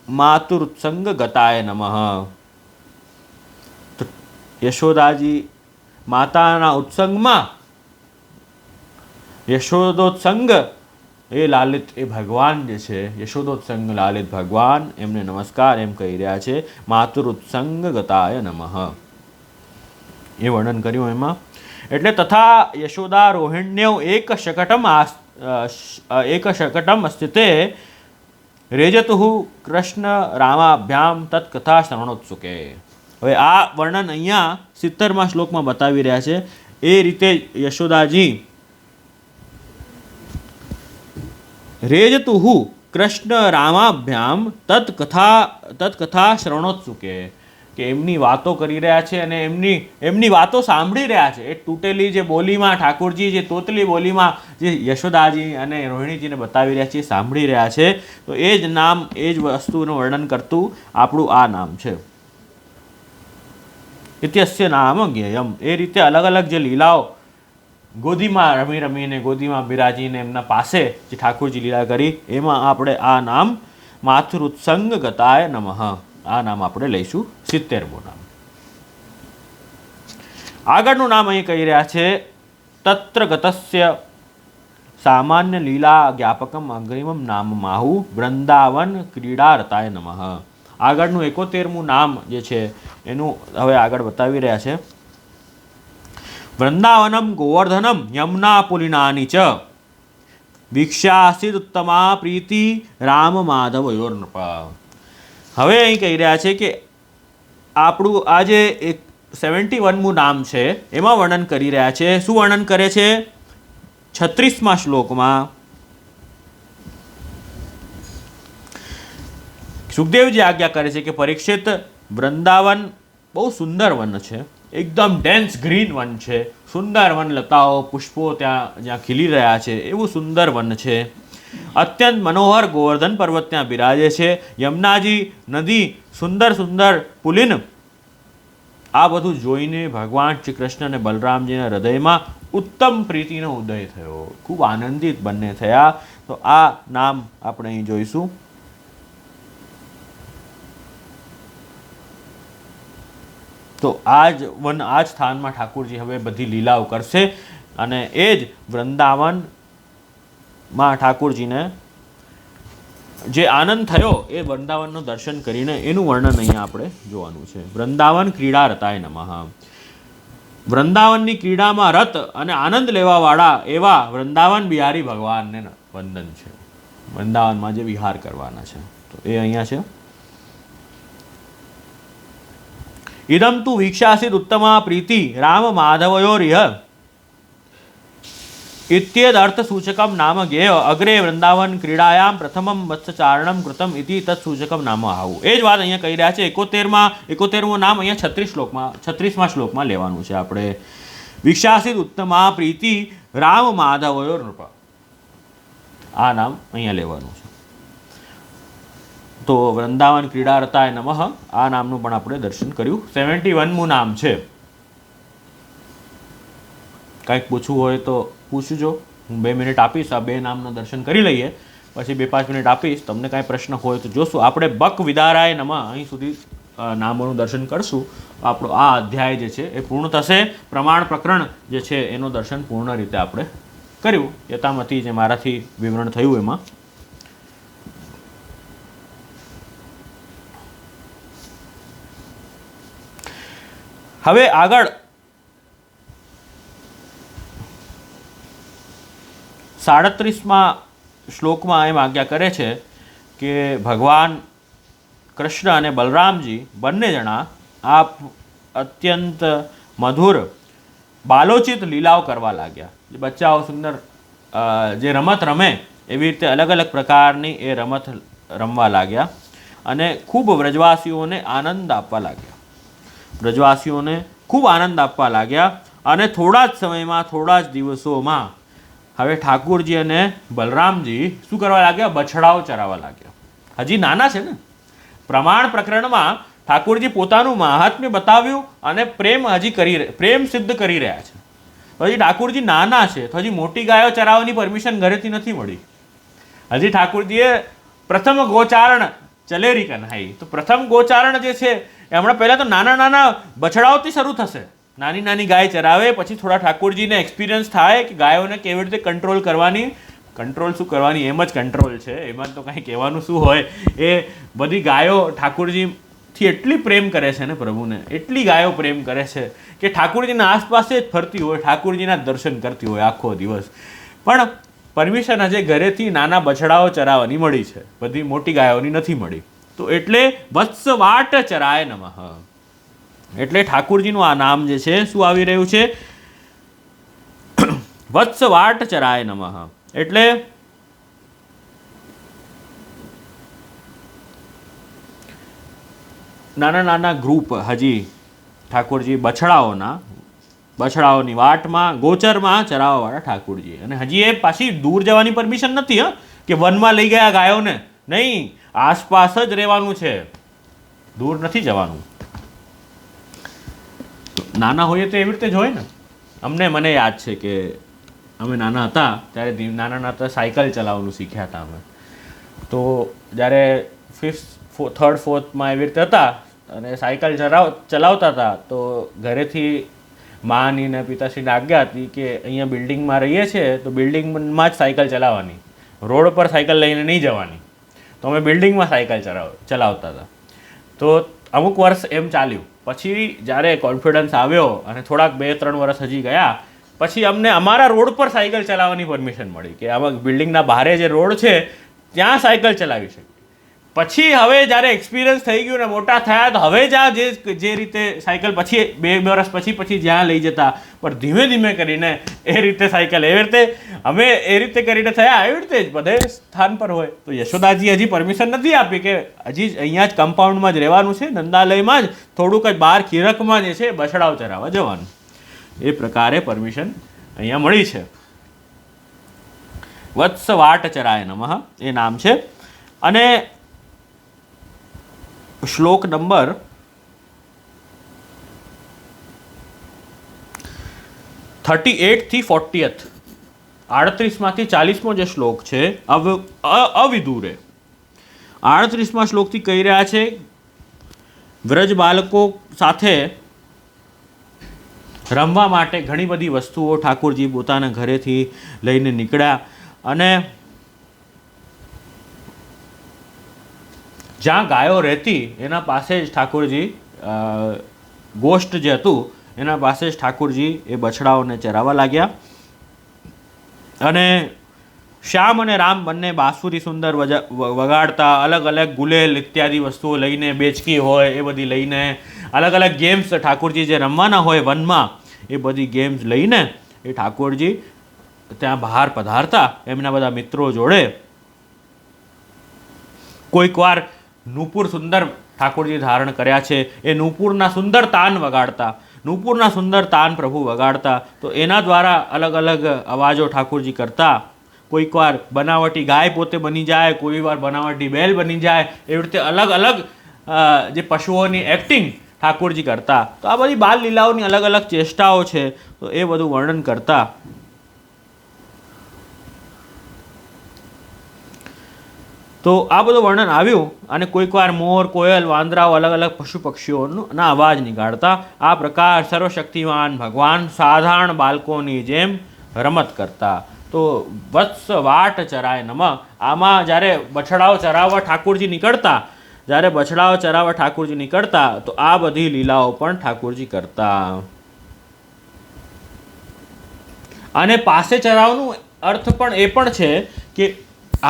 માતુરુત્સંગ ગતાય નમઃ. યશોદાજી માતાના ઉત્સંગમાં, યશોદોત્સંગ એ લાલિત એ ભગવાન જે છે, યશોદોત્સંગ લાલિત ભગવાન, એમને નમસ્કાર એમ કહી રહ્યા છે. માતુરુત્સંગ ગતાય નમઃ એ વર્ણન કર્યું એમાં. એટલે તથા યશોદા રોહિણ્યૌ એક શકટમ સ્થિતે રેજતુઃ કૃષ્ણ રામાભ્યામ તત્કથા શ્રવણોત્સુકે. હવે આ વર્ણન અહીંયા 70મા શ્લોકમાં બતાવી રહ્યા છે. એ રીતે યશોદાજી રેજતુઃ કૃષ્ણ રામાભ્યામ તત્કથા શ્રવણોત્સુકે, કે એમની વાતો કરી રહ્યા છે અને એમની વાતો સાંભળી રહ્યા છે. એ તૂટેલી જે બોલીમાં ઠાકોરજી જે તોતલી બોલીમાં જે યશોદાજી અને રોહિણીજીને બતાવી રહ્યા છે એ સાંભળી રહ્યા છે. તો એ જ નામ એ જ વસ્તુનું વર્ણન કરતું આપણું આ નામ છે. ઇત્યસ્ય નામ જ્ઞેયમ. એ રીતે અલગ અલગ જે લીલાઓ ગોદીમાં રમી રમીને ગોદીમાં બિરાજીને એમના પાસે જે ઠાકોરજી લીલા કરી એમાં આપણે આ નામ માતૃત્સંગ ગતાય નમઃ આ નામ આપણે લઈશું. 70મું નામ. આગળનું નામ અહીં કહી રહ્યા છે તત્ર ગતસ્ય સામાન્ય લીલા જ્ઞાપકમ અગ્રિમમ નામ માહુ વૃંદાવન ક્રીડારતાય નમઃ. આગળનું 71મું નામ જે છે એનું હવે આગળ બતાવી રહ્યા છે. વૃંદાવનમ ગોવર્ધનમ યમુના પુલિનાની ચ વિક્ષાસિત ઉત્તમા પ્રીતિ રામ માધવયોર નૃપ. હવે અહીં કહી રહ્યા છે કે આપણું આ જે 71મું નામ છે એમાં વર્ણન કરી રહ્યા છે. શું વર્ણન કરે છે? 36મા શ્લોકમાં સુખદેવજી આજ્ઞા કરે છે કે પરીક્ષિત વૃંદાવન બહુ સુંદર વન છે, એકદમ ડેન્સ ગ્રીન વન છે, સુંદર વન લતાઓ પુષ્પો જ્યાં ખીલી રહ્યા છે એવું સુંદર વન છે. અત્યંત મનોહર ગોવર્ધન પર્વત ત્યાં બિરાજે છે. યમુનાજી નદી સુંદર સુંદર પુલિન. આ બધું જોઈને ભગવાન શ્રી કૃષ્ણ અને બલરામજીના હૃદયમાં ઉત્તમ પ્રીતિનો ઉદય થયો, ખૂબ આનંદિત બંને થયા. તો આ નામ આપણે અહીં જોઈશું. તો આ જ સ્થાનમાં ઠાકોરજી હવે બધી લીલાઓ કરશે અને એ જ વૃંદાવનમાં ઠાકોરજીને જે આનંદ થયો એ વૃંદાવનનું દર્શન કરીને એનું વર્ણન અહીંયા આપણે જોવાનું છે. વૃંદાવન ક્રીડા રતાય નમઃ. વૃંદાવનની ક્રીડામાં રત અને આનંદ લેવાવાળા એવા વૃંદાવન બિહારી ભગવાનને વંદન છે. વૃંદાવનમાં જે વિહાર કરવાના છે તો એ અહીંયા છે. ઇદમ તુ વીક્ષાસિત ઉત્તમા પ્રીતિ રામ માધવયોરિહ ઇત્યેદ અર્થ સૂચકમ નામ જ્ઞેય અગ્રે વૃંદાવન ક્રીડાયામ પ્રથમમ વત્સચારણમ કૃતમ ઇતિ તત્ સૂચકમ નામ આવું. એ જ વાત અહીંયા કહી રહ્યા છે. 71મું નામ અહીંયા 36મા શ્લોકમાં લેવાનું છે આપણે. વિક્ષાસિત ઉત્તમા પ્રીતિ રામ માધવયોર નૃપ આ નામ અહીંયા લેવાનું છે. તો વૃંદાવન ક્રીડારતાય નમઃ આ નામનું પણ આપણે દર્શન કર્યું. 71મું નામ છે. કંઈક પૂછવું હોય તો પૂછજો. હું 2 મિનિટ આપીશ, આ 2 નામનું દર્શન કરી લઈએ, પછી 2-5 મિનિટ આપીશ. તમને કાંઈ પ્રશ્ન હોય તો જોશું. આપણે બક વિદારાય નમઃ અહીં સુધી નામોનું દર્શન કરશું. આપણો આ અધ્યાય જે છે એ પૂર્ણ થશે. પ્રમાણ પ્રકરણ જે છે એનું દર્શન પૂર્ણ રીતે આપણે કર્યું. યથામતી જે મારાથી વિવરણ થયું એમાં. હવે આગળ 37મા શ્લોકમાં એમ આજ્ઞા કરે છે કે ભગવાન કૃષ્ણ અને બલરામજી બંને જણા આ અત્યંત મધુર બાલોચિત લીલાઓ કરવા લાગ્યા. જે બચ્ચાઓ સુંદર જે રમત રમે એવી રીતે અલગ અલગ પ્રકારની એ રમત રમવા લાગ્યા અને ખૂબ વ્રજવાસીઓને આનંદ આપવા લાગ્યા. વ્રજવાસીઓને ખૂબ આનંદ આપવા લાગ્યા અને થોડા જ સમયમાં, થોડા જ દિવસોમાં હવે ઠાકોરજી અને બલરામજી શું કરવા લાગ્યા? બછડાઓ ચરાવવા લાગ્યા. હજી નાના છે ને. પ્રમાણ પ્રકરણમાં ઠાકોરજી પોતાનું મહાત્મ્ય બતાવ્યું અને પ્રેમ સિદ્ધ કરી રહ્યા છે. તો હજી ઠાકોરજી નાના છે, તો હજી મોટી ગાયો ચરાવવાની પરમિશન ઘરેથી નથી મળી. હજી ઠાકોરજીએ પ્રથમ ગોચારણ ચલેરી કન્હાઈ. તો પ્રથમ ગોચારણ જે છે હમણાં પહેલાં તો નાના નાના બછડાઓથી શરૂ થશે. નાની નાની ગાય ચરાવે, પછી થોડા ઠાકોરજીને એક્સપિરિયન્સ થાય કે ગાયોને કેવી રીતે કંટ્રોલ કરવાની. કંટ્રોલ શું કરવાની, એમ જ કંટ્રોલ છે, એમાં તો કાંઈ કહેવાનું શું હોય. એ બધી ગાયો ઠાકોરજીથી એટલી પ્રેમ કરે છે ને પ્રભુને, એટલી ગાયો પ્રેમ કરે છે કે ઠાકોરજીના આસપાસ જ ફરતી હોય, ઠાકોરજીના દર્શન કરતી હોય આખો દિવસ. પણ પરમિશન હજે ઘરેથી નાના બછડાઓ ચરાવવાની મળી છે, બધી મોટી ગાયોની નથી મળી. તો એટલે વત્સવાટ ચરાય નમઃ. એટલે ઠાકોરજીનું આ નામ જે છે શું આવી રહ્યું છે? વત્સવાટ ચરાય નમઃ. એટલે નાના નાના ગ્રુપ હજી ઠાકોરજી બછડાઓની વાટમાં ગોચરમાં ચરાવવાવાળા ઠાકોરજી, અને હજી એ પાછી દૂર જવાની પરમિશન નથી કે વનમાં લઈ ગયા ગાયોને, નહીં, આસપાસ જ રહેવાનું છે, દૂર નથી જવાનું. નાના હોઈએ તો એવી રીતે જ હોય ને. મને યાદ છે કે અમે નાના હતા ત્યારે નાના સાયકલ ચલાવવાનું શીખ્યા હતા અમે. તો જ્યારે 5th 3rd 4thમાં એવી રીતે હતા અને સાયકલ ચલાવતા હતા, તો ઘરેથી માની ને પિતાશ્રીની આજ્ઞા હતી કે અહીંયા બિલ્ડિંગમાં રહીએ છીએ તો બિલ્ડિંગમાં જ સાયકલ ચલાવવાની, રોડ પર સાયકલ લઈને નહીં જવાની. તો અમે બિલ્ડિંગમાં સાયકલ ચલાવતા હતા. તો અમુક વર્ષ એમ ચાલ્યું. પછી જ્યારે કોન્ફિડન્સ આવ્યો અને થોડાક 2-3 વર્ષ હજી ગયા પછી અમને અમારા રોડ પર સાયકલ ચલાવવાની પરમિશન મળી કે આમાં બિલ્ડિંગના બહારે જે રોડ છે ત્યાં સાયકલ ચલાવી શકીએ. પછી હવે જ્યારે એક્સપિરિયન્સ થઈ ગયું ને મોટા થયા તો હવે જ આ જે રીતે સાયકલ પછી 2 વર્ષ પછી જ્યાં લઈ જતા, પણ ધીમે ધીમે કરીને એ રીતે સાયકલ એવી રીતે અમે એ રીતે કરીને થયા, એવી રીતે જ બધે સ્થાન પર હોય. તો યશોદાજી હજી પરમિશન નથી આપી કે હજી અહીંયા જ કમ્પાઉન્ડમાં જ રહેવાનું છે, નંદાલયમાં જ થોડુંક જ બહાર ખીરકમાં જે છે બછડાઓ ચરાવવા જવાનું. એ પ્રકારે પરમિશન અહીંયા મળી છે. વત્સ વાટ ચરાય નમઃ એ નામ છે. અને શ્લોક નંબર 38 થી 40th 38માંથી 40મો જે શ્લોક છે અવિદુરે 38મા શ્લોકથી કહી રહ્યા છે વ્રજ બાળકો સાથે રમવા માટે ઘણી બધી વસ્તુઓ ઠાકોરજી પોતાના ઘરેથી લઈને નીકળ્યા, અને જ્યાં ગાયો રહેતી એના પાસે જ ઠાકોરજી ગોષ્ઠ જે હતું એના પાસે જ ઠાકોરજી એ બછડાઓને ચરાવવા લાગ્યા. અને શ્યામ અને રામ બંને બાંસુરી સુંદર વગાડતા, અલગ અલગ ગુલેલ ઇત્યાદિ વસ્તુઓ લઈને, બેચકી હોય એ બધી લઈને, અલગ અલગ ગેમ્સ ઠાકોરજી જે રમવાના હોય વનમાં એ બધી ગેમ્સ લઈને એ ઠાકોરજી ત્યાં બહાર પધારતા એમના બધા મિત્રો જોડે. કોઈક વાર નૂપુર સુંદર ઠાકોરજી ધારણ કર્યા છે એ નૂપુરના સુંદર તાન વગાડતા, નૂપુરના સુંદર તાન પ્રભુ વગાડતા. તો એના દ્વારા અલગ અલગ અવાજો ઠાકોરજી કરતા. કોઈક વાર બનાવટી ગાય પોતે બની જાય, કોઈ વાર બનાવટી બેલ બની જાય, એવી રીતે અલગ અલગ જે પશુઓની એક્ટિંગ ઠાકોરજી કરતા. તો આ બધી બાલ લીલાઓની અલગ અલગ ચેષ્ટાઓ છે, તો એ બધું વર્ણન કરતા. તો આ બધું વર્ણન આવ્યું. અને કોઈક વાર મોર, કોયલ, વાંદરાઓ અલગ અલગ પશુ પક્ષીઓના અવાજ નીકાળતા. આ પ્રકાર સર્વશક્તિમાન ભગવાન સાધારણ બાળકોની જેમ રમત કરતા. તો વત્સ વાટ ચરાય નમઃ આમાં જ્યારે બછડાઓ ચરાવવા ઠાકોરજી નીકળતા તો આ બધી લીલાઓ પણ ઠાકોરજી કરતા. અને પાસે ચરાવવાનું અર્થ પણ એ પણ છે કે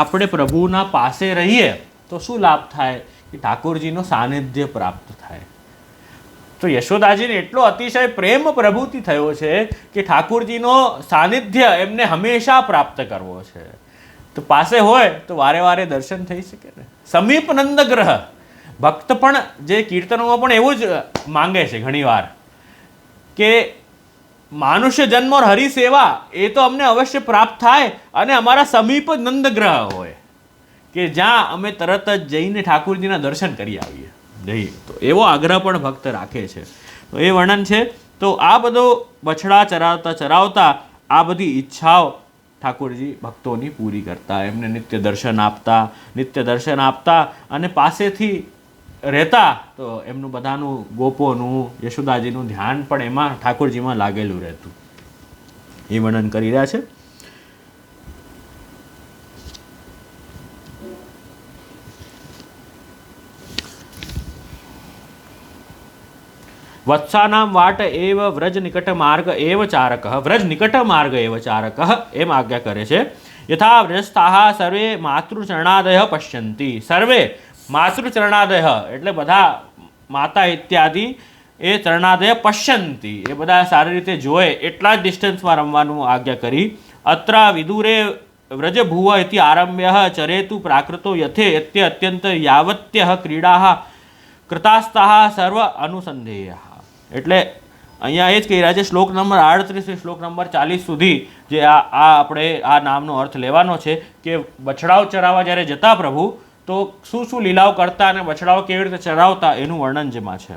આપણે પ્રભુના પાસે રહીએ તો શું લાભ થાય કે ઠાકોરજીનો સાનિધ્ય પ્રાપ્ત થાય. તો યશોદાજીને એટલો અતિશય પ્રેમ પ્રભુથી થયો છે કે ઠાકોરજીનો સાનિધ્ય એમને હંમેશા પ્રાપ્ત કરવો છે. તો પાસે હોય તો વારે વારે દર્શન થઈ શકે ને. સમીપ નંદગ્રહ ભક્ત પણ જે કીર્તનોમાં પણ એવું જ માંગે છે ઘણીવાર કે માનુષ્ય જન્મ ઓર હરિ સેવા એ તો અમને અવશ્ય પ્રાપ્ત થાય, અને અમારા સમીપ જ નંદગ્રહ હોય કે જ્યાં અમે તરત જ જઈને ઠાકોરજીના દર્શન કરી આવીએ. તો એવો આગ્રહ પણ ભક્ત રાખે છે. તો એ વર્ણન છે. તો આ બધો બછડા ચરાવતા આ બધી ઈચ્છાઓ ઠાકોરજી ભક્તોની પૂરી કરતા, એમને નિત્ય દર્શન આપતા અને પાસેથી રહેતા. તો એમનું બધાનું ગોપોનું, યશોદાજીનું ધ્યાન પણ એમાં ઠાકોરજીમાં લાગેલું રહેતું. એ વર્ણન કરી રહ્યા છે. વત્સાનામ વાટ એવ વ્રજ નિકટ માર્ગ એવ ચારક, વ્રજ નિકટ માર્ગ એવ ચારક એમ આજ્ઞા કરે છે. યથા વ્રજસ્થાઃ સર્વે માતૃચરણાદય પશ્યંતિ. સર્વે માતૃચરણાદય એટલે બધા માતા ઇત્યાદિ એ ચરણાદય પશ્યંતિ એ બધા સારી રીતે જોએ એટલા જ ડિસ્ટન્સમાં રમવાનું આજ્ઞા કરી. અત્ર વિદુરે વ્રજ ભુવ ઇતિ આરમ્ય ચરેતુ પ્રાકૃતો યથે અત્યંત યાવત્ય ક્રીડા કૃતાસ્તાહ સર્વ અનુસંધેય. એટલે અહીંયા એ જ કહી રહ્યા છે શ્લોક નંબર 38 થી શ્લોક નંબર 40 સુધી જે આપણે આ નામનો અર્થ લેવાનો છે કે બછડાઓ ચરાવવા જ્યારે જતા પ્રભુ તો શું શું લીલાઓ કરતા અને બછડાઓ કેવી રીતે ચરાવતા એનું વર્ણન જેમાં છે.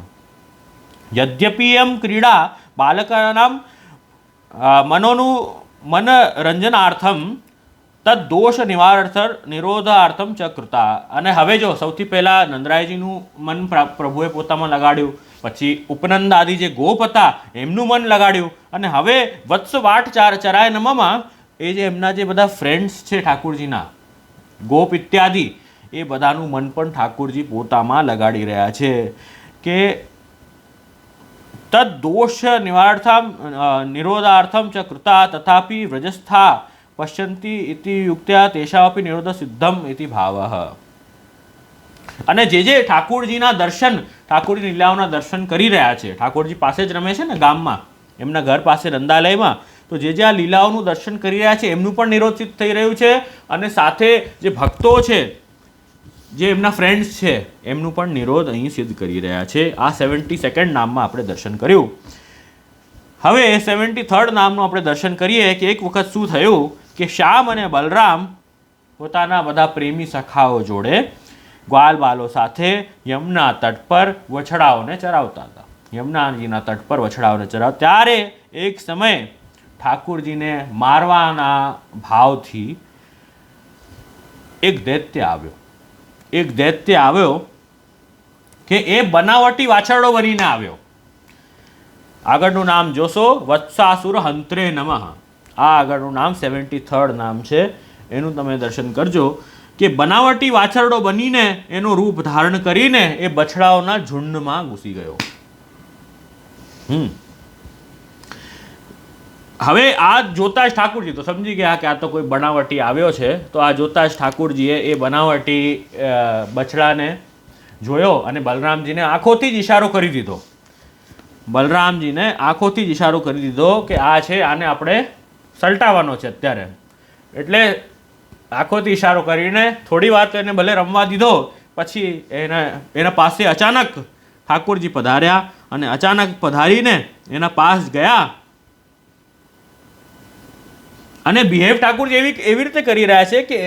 યદ્યપિ એમ ક્રીડા બાલકાનામ મનોરંજનાર્થમ તદ દોષ નિરોધાર્થમ ચ કૃતા. અને હવે જો સૌથી પહેલાં નંદરાયજીનું મન પ્રભુએ પોતામાં લગાડ્યું, પછી ઉપનંદ આદિ જે ગોપ હતા એમનું મન લગાડ્યું, અને હવે વત્સ વાટ ચરાય નમમાં એ જે એમના જે બધા ફ્રેન્ડ્સ છે ઠાકુરજીના ગોપ ઇત્યાદિ એ બધાનું મન પણ ઠાકુરજી પોતામાં લગાડી રહ્યા છે કે તદ દોષ નિરોધાર્થમ ચ કૃતા તથાપિ વ્રજસ્થા પશ્યંતી ઇતિ યુક્ત્યા તેષામપી નિરોધ સિદ્ધમ ઇતિ ભાવઃ. અને જે ઠાકુરજીના દર્શન, ઠાકુરજી લીલાઓના દર્શન કરી રહ્યા છે, ઠાકોરજી પાસે જ રમે છે ને ગામમાં, એમના ઘર પાસે નંદાલયમાં, તો જે આ લીલાઓનું દર્શન કરી રહ્યા છે એમનું પણ નિરોધ સિદ્ધ થઈ રહ્યું છે, અને સાથે જે ભક્તો છે, જે એમના ફ્રેન્ડ્સ છે એમનું પણ નિરોધ અહીં સિદ્ધ કરી રહ્યા છે. આ 72nd નામમાં આપણે દર્શન કર્યું. હવે 73rd નામનું આપણે દર્શન કરીએ કે એક વખત શું થયું કે શ્યામ અને બલરામ પોતાના બધા પ્રેમી સખાઓ જોડે ગ્વાલ બાલો સાથે યમુના તટ પર વછડાઓને ચરાવતા હતા. યમુનાજીના તટ પર વછડાઓને ચરાવતા ત્યારે એક સમયે ઠાકુરજીને મારવાના ભાવથી એક દૈત્ય આવ્યો કે એ બનાવટી વાછરડો બનીને આવ્યો. આગળનું નામ જોશો, વત્સાસુર હંત્રે નમઃ. આ આગળનું નામ 73rd નામ છે, એનું તમે દર્શન કરજો કે બનાવટી વાછરડો બનીને એનું રૂપ ધારણ કરીને એ બછડાઓના ઝુંડમાં ઘૂસી ગયો. હવે આ જોતા જ ઠાકુરજી તો સમજી ગયા કે આ તો કોઈ બનાવટી આવ્યો છે. તો આ જોતા જ ઠાકુરજીએ એ બનાવટી બછડાને જોયો અને બલરામજીને આંખોથી જ ઈશારો કરી દીધો. બલરામજીને આંખોથી જ ઈશારો કરી દીધો કે આ છે, આને આપણે સલટાવવાનો છે અત્યારે. એટલે આંખોથી ઈશારો કરીને થોડી વાર તો એને ભલે રમવા દીધો, પછી એના પાસે અચાનક ઠાકુરજી પધાર્યા અને અચાનક પધારીને એના પાસ ગયા અને બિહેવ ઠાકુરજી એવી રીતે કરી રહ્યા છે કે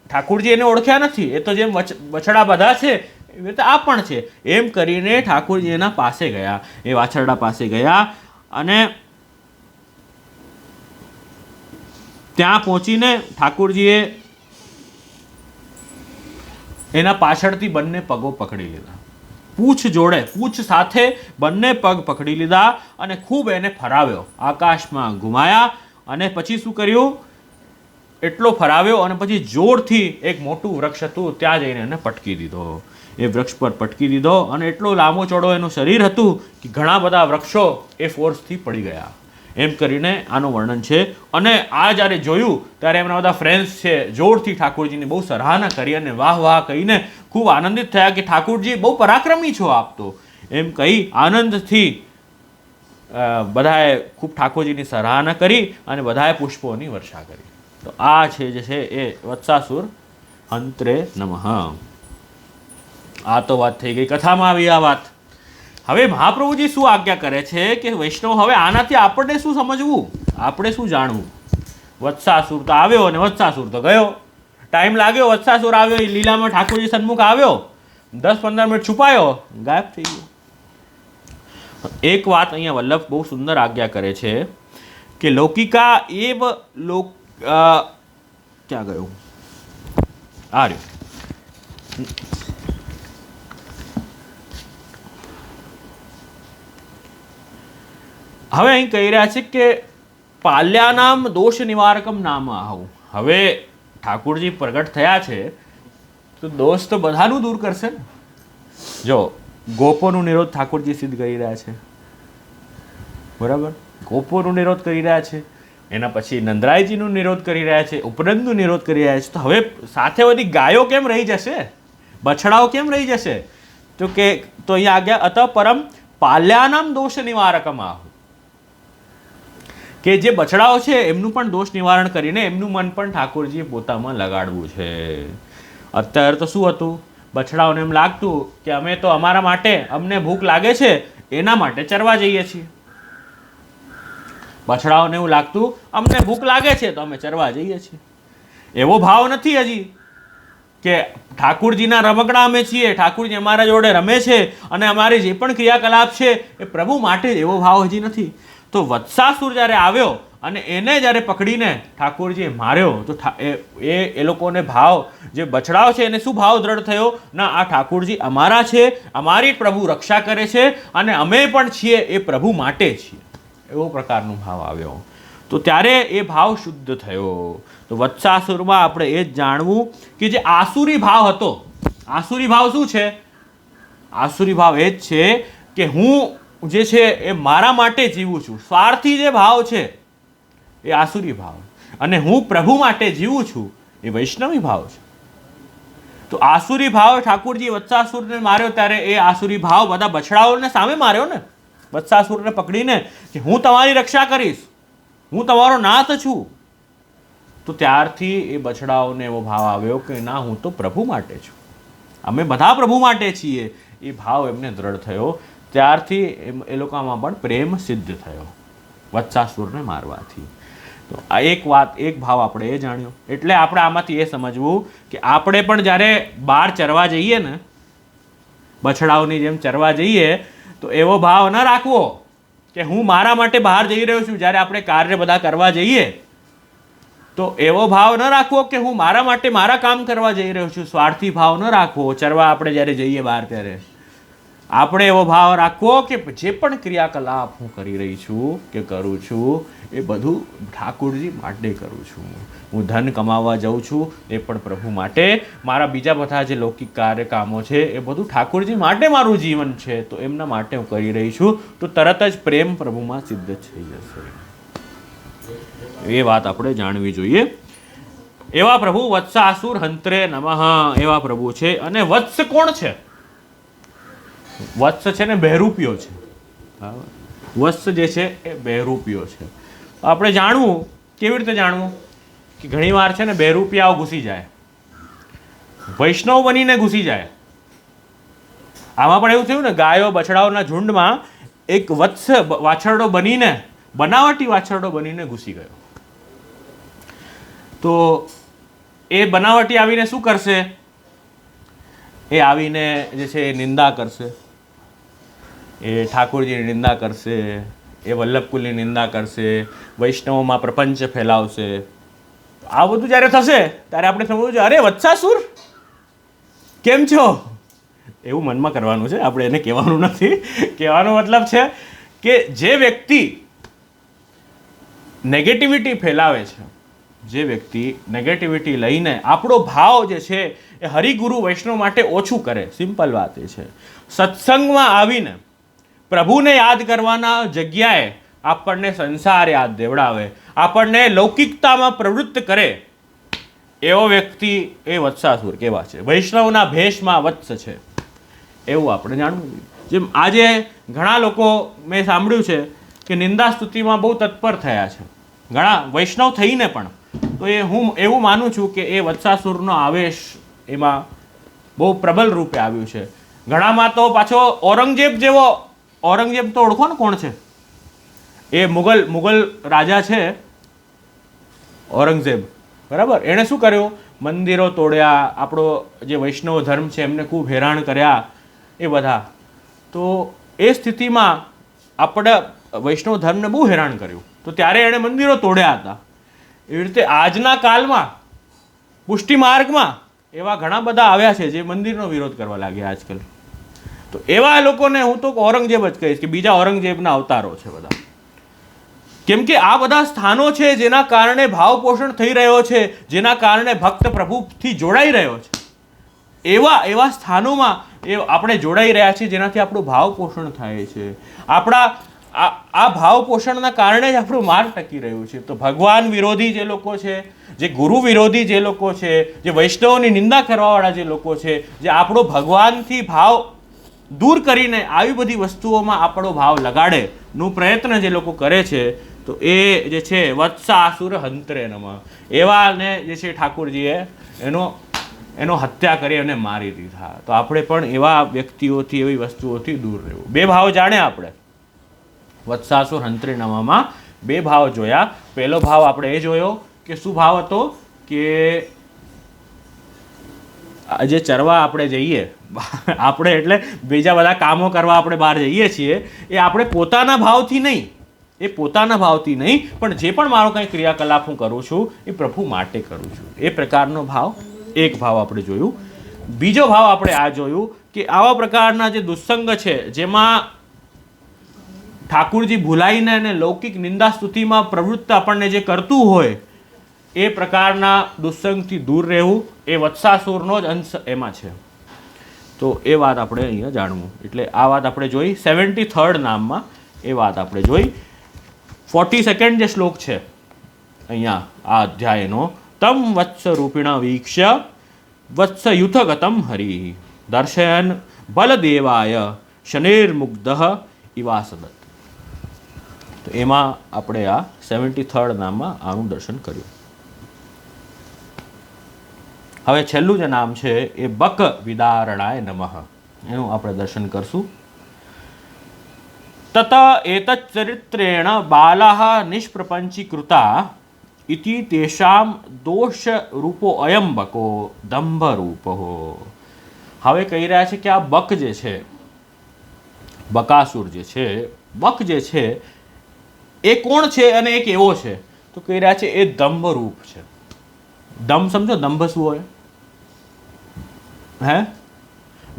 ઠાકુરજી એને ઓળખ્યા નથી, એ તો જેમ બછડા બધા છે એવી રીતે આ પણ છે એમ કરીને ઠાકુરજી એના પાસે ગયા, એ વાછરડા પાસે ગયા અને ત્યાં પહોંચીને ઠાકુરજીએ એના પાછળથી બંને પગો પકડી લીધા, પૂંછ સાથે બંને પગ પકડી લીધા અને ખૂબ એને ફરાવ્યો, આકાશમાં ઘુમાયા અને પછી શું કર્યું, એટલો ફરાવ્યો અને પછી જોરથી એક મોટું વૃક્ષ હતું ત્યાં જઈને એને પટકી દીધો. એ વૃક્ષ પર પટકી દીધો અને એટલો લાંબો ચોડો એનું શરીર હતું કે ઘણા બધા વૃક્ષો એ ફોર્સથી પડી ગયા. એમ કરીને આનું વર્ણન છે. અને આ જ્યારે જોયું ત્યારે એમના બધા ફ્રેન્ડ્સ છે જોરથી ઠાકુરજીની બહુ સરાહના કરી અને વાહ વાહ કહીને ખૂબ આનંદિત થયા કે ઠાકુરજી બહુ પરાક્રમી છો આપ તો, એમ કહી આનંદથી બધાએ ખૂબ ઠાકોરજીની સરાહના કરી અને બધાએ પુષ્પોની વર્ષા કરી. તો આ છે જે છે એ વત્સાસુર હંત્રે નમઃ. આ તો વાત થઈ ગઈ, કથામાં આવી આ વાત. હવે મહાપ્રભુજી શું આજ્ઞા કરે છે કે વૈષ્ણવ હવે આનાથી આપણને શું સમજવું, આપણે શું જાણવું. વત્સાસુર તો આવ્યો અને વત્સાસુર તો ગયો, ટાઈમ લાગ્યો, વત્સાસુર આવ્યો એ લીલામાં ઠાકોરજી સન્મુખ આવ્યો, 10-15 મિનિટ છુપાયો, ગાયબ થઈ ગયો. એક વાત અહીંયા વલ્લભ બહુ સુંદર આજ્ઞા કરે છે કે લૌકિકા એવ ક્યાં ગયું આ રહ્યું. હવે અહીં કહી રહ્યા છે કે પાલ્યાનામ દોષ નિવારકમ નામ આવું. હવે ઠાકુરજી પ્રગટ થયા છે તો દોષ તો બધાનું દૂર કરશે ને. જો ગોપોનું નિરોધ ઠાકોરજી સિદ્ધ કરી રહ્યા છે, બરાબર, ગોપોનું નિરોધ કરી રહ્યા છે, એના પછી નંદરાયજીનું નિરોધ કરી રહ્યા છે, ઉપનંદનું નિરોધ કરી રહ્યા છે. તો હવે સાથે બધી ગાયો કેમ રહી જશે, બછડાઓ કેમ રહી જશે? તો અહીંયા આગળ અત પરમ પાલ્યાનામ દોષ નિવારકમ આહુ, કે જે બછડાઓ છે એમનું પણ દોષ નિવારણ કરીને એમનું મન પણ ઠાકોરજીએ પોતામાં લગાડવું છે. અત્યારે તો શું હતું, બછડાઓને એમ લાગતું કે અમે તો અમારા માટે, અમને ભૂખ લાગે છે એના માટે ચરવા જઈએ છીએ. બછડાઓને એવું લાગતું અમને ભૂખ લાગે છે તો અમે ચરવા જઈએ છીએ. એવો ભાવ નથી હજી કે ઠાકુરજીના રમકડા અમે છીએ, ઠાકુરજી અમારા જોડે રમે છે અને અમારી જે પણ ક્રિયાકલાપ છે એ પ્રભુ માટે જ, એવો ભાવ હજી નથી. તો વત્સાસુર જ્યારે આવ્યો અને એને જ્યારે પકડીને ઠાકુરજીએ માર્યો તો એ લોકોને ભાવ, જે બછડાઓ છે એને શું ભાવ દ્રઢ થયો? ના, આ ઠાકુરજી અમારા છે, અમારી પ્રભુ રક્ષા કરે છે અને અમે પણ છીએ એ પ્રભુ માટે છીએ, એવો પ્રકારનો ભાવ આવ્યો. તો ત્યારે એ ભાવ શુદ્ધ થયો. તો વત્સાસુરમાં આપણે એ જ જાણવું કે જે આસુરી ભાવ હતો, આસુરી ભાવ શું છે? આસુરી ભાવ એ જ છે કે હું જે છે એ મારા માટે જીવું છું, સ્વાર્થી જે ભાવ છે એ આસુરી ભાવ, અને હું પ્રભુ માટે જીવું છું એ વૈષ્ણવી ભાવ છે. તો આસુરી ભાવ ઠાકુરજી વત્સાસુરને માર્યો ત્યારે એ આસુરી ભાવ બધા બછડાઓને સામે માર્યો ને, વત્સાસુરને પકડીને કે હું તમારી રક્ષા કરીશ, હું તમારો નાથ છું. તો ત્યારથી એ બછડાઓને એવો ભાવ આવ્યો કે ના, હું તો પ્રભુ માટે છું, અમે બધા પ્રભુ માટે છીએ, એ ભાવ એમને દ્રઢ થયો. ત્યારથી એ લોકોમાં પણ પ્રેમ સિદ્ધ થયો વત્સાસુરને મારવાથી. તો આ એક વાત, એક ભાવ આપણે એ જાણ્યો. એટલે આપણે આમાંથી એ સમજવું કે આપણે પણ જ્યારે બહાર ચરવા જઈએ ને, બછડાઓની જેમ ચરવા જઈએ, તો એવો ભાવ ન રાખવો કે હું મારા માટે બહાર જઈ રહ્યો છું. જ્યારે આપણે કાર્ય બધા કરવા જઈએ તો એવો ભાવ ન રાખવો કે હું મારા માટે મારા કામ કરવા જઈ રહ્યો છું, સ્વાર્થી ભાવ ન રાખવો. ચરવા આપણે જ્યારે જઈએ બહાર ત્યારે આપણે એવો ભાવ રાખવો કે જે પણ ક્રિયાકલાપ હું કરી રહી છું કે કરું છું એ બધું ઠાકુરજી માટે કરું છું. હું ધન કમાવા જાઉં છું એ પણ પ્રભુ માટે, મારા બીજા બધા જે લૌકિક કાર્ય કામો છે એ બધું ઠાકુરજી માટે મારું જીવન છે, તો એમના માટે હું કરી રહી છું. તો તરત જ પ્રેમ પ્રભુમાં સિદ્ધ થઈ જશે. એ વાત આપણે જાણવી જોઈએ. એવા પ્રભુ વત્સાસુર હંત્રે નમઃ, એવા પ્રભુ છે. અને વત્સ કોણ છે? વત્સ છે ને બહેરૂપિયો છે. વત્સ જે છે એ બહેરૂપિયો છે. આપણે જાણવું, કેવી રીતે જાણવું? કે ઘણીવાર છે ને બહેરૂપિયાઓ ઘૂસી જાય, વૈષ્ણવ બનીને ઘૂસી જાય. આમાં પણ એવું થયું ને, ગાયો બછડાઓના ઝુંડમાં એક વત્સ વાછરડો બનીને, બનાવટી વાછરડો બનીને ઘૂસી ગયો. તો એ બનાવટી આવીને શું કરશે? એ આવીને જે છે એ નિંદા કરશે, એ ઠાકોરજીની નિંદા કરશે, એ વલ્લભકુલની નિંદા કરશે, વૈષ્ણવોમાં પ્રપંચ ફેલાવશે. આ બધું જ્યારે થશે ત્યારે આપણે સમજવું છે, અરે વત્સાસુર કેમ છો? એવું મનમાં કરવાનું છે, આપણે એને કહેવાનું નથી. કહેવાનો મતલબ છે કે જે વ્યક્તિ નેગેટિવિટી ફેલાવે છે, જે વ્યક્તિ નેગેટિવિટી લઈને આપણો ભાવ જે છે એ હરિગુરુ વૈષ્ણવ માટે ઓછું કરે, સિમ્પલ વાત એ છે. સત્સંગમાં આવીને પ્રભુને યાદ કરવાના જગ્યાએ આપણને સંસાર યાદ દેવડાવે, આપણને લૌકિકતામાં પ્રવૃત્ત કરે, એવો વ્યક્તિ એ વત્સાસુર કેવા છે? વૈષ્ણવના ભેષમાં વત્સ છે, એવું આપણે જાણવું જોઈએ. જેમ આજે ઘણા લોકો મેં સાંભળ્યું છે કે નિંદા સ્તુતિમાં બહુ તત્પર થયા છે, ઘણા વૈષ્ણવ થઈને પણ. તો એ હું એવું માનું છું કે એ વત્સાસુરનો આવેશ એમાં બહુ પ્રબલ રૂપે આવ્યું છે. ઘણામાં તો પાછો ઔરંગઝેબ જેવો, ઔરંગઝેબ તો ઓળખો ને કોણ છે? એ મુગલ રાજા છે ઔરંગઝેબ, બરાબર? એણે શું કર્યું? મંદિરો તોડ્યા, આપણો જે વૈષ્ણવ ધર્મ છે એમને ખૂબ હેરાન કર્યા એ બધા. તો એ સ્થિતિમાં આપણે વૈષ્ણવ ધર્મને બહુ હેરાન કર્યું, તો ત્યારે એણે મંદિરો તોડ્યા હતા. એવી રીતે આજના કાળમાં પુષ્ટિ માર્ગમાં એવા ઘણા બધા આવ્યા છે જે મંદિરનો વિરોધ કરવા લાગ્યા આજકાલ. તો એવા લોકોને હું તો ઔરંગઝેબ જ કહીશ કે બીજા ઔરંગઝેબના અવતારો છે બધા. કેમ કે આ બધા સ્થાનો છે જેના કારણે ભાવ પોષણ થઈ રહ્યો છે, જેના કારણે ભક્ત પ્રભુથી જોડાઈ રહ્યો છે. એવા સ્થાનોમાં એ આપણે જોડાઈ રહ્યા છીએ જેનાથી આપણું ભાવ પોષણ થાય છે. આપણા આ ભાવ પોષણના કારણે જ આપણું માર્ગ ટકી રહ્યું છે. તો ભગવાન વિરોધી જે લોકો છે, જે ગુરુ વિરોધી જે લોકો છે, જે વૈષ્ણવની નિંદા કરવાવાળા જે લોકો છે, જે આપણો ભગવાનથી ભાવ દૂર કરીને આવી બધી વસ્તુઓમાં આપણો ભાવ લગાડેનું પ્રયત્ન જે લોકો કરે છે, તો એ જે છે વત્સાસુર હંત્રે નમઃ, એવાને જે છે ઠાકોરજીએ એનો એનો હત્યા કરી અને મારી દીધા. તો આપણે પણ એવા વ્યક્તિઓથી, એવી વસ્તુઓથી દૂર રહેવું. બે ભાવ જાણ્યા આપણે, વત્સાસુર હંત્રીનામામાં બે ભાવ જોયા. પહેલો ભાવ આપણે એ જોયો કે શું ભાવ હતો કે જે ચરવા આપણે જઈએ, આપણે એટલે બીજા બધા કામો કરવા આપણે બહાર જઈએ છીએ, એ આપણે પોતાના ભાવથી નહીં, એ પોતાના ભાવથી નહીં, પણ જે પણ મારો કંઈ ક્રિયાકલાપ હું કરું છું એ પ્રભુ માટે કરું છું, એ પ્રકારનો ભાવ, એક ભાવ આપણે જોયું. બીજો ભાવ આપણે આ જોયું કે આવા પ્રકારના જે દુસ્સંગ છે, જેમાં ઠાકુરજી ભૂલાઈને અને લૌકિક નિંદા સ્તુતિમાં પ્રવૃત્ત આપણને જે કરતું હોય, એ પ્રકારના દુસ્સંગથી દૂર રહેવું, એ વત્સાસુરનો જ અંશ એમાં છે. તો એ વાત આપણે અહીંયા જાણવું. એટલે આ વાત આપણે જોઈ 73rd નામમાં, એ વાત આપણે જોઈ. 42nd જે શ્લોક છે અહીંયા આ અધ્યાયનો, તમ વત્સ રૂપિણ વીક્ષ્ય વત્સ યુથગતમ હરિ દર્શયન બલદેવાય શનિર્મુગ્ધ ઇવાસદત. તો એમાં આપણે આ 73rd નામમાં આનું દર્શન કર્યું. હવે છેલ્લું જે નામ છે એ બક વિદારણાય નમઃ, એનું આપણે દર્શન કરશું. તત એતચ્ ચરિત્રેણ બાલાહ નિષ્પ્રપંચીકૃતા ઇતિ તેષામ દોષ રૂપો અયમ બકો દંભ રૂપો. હવે કહી રહ્યા છે કે આ બક જે છે, બકાસુર જે છે, બક જે છે એ કોણ છે અને એ કેવો છે? તો કહી રહ્યા છે એ દંભ રૂપ છે. દંભ સમજો, દંભ શું હોય? હે,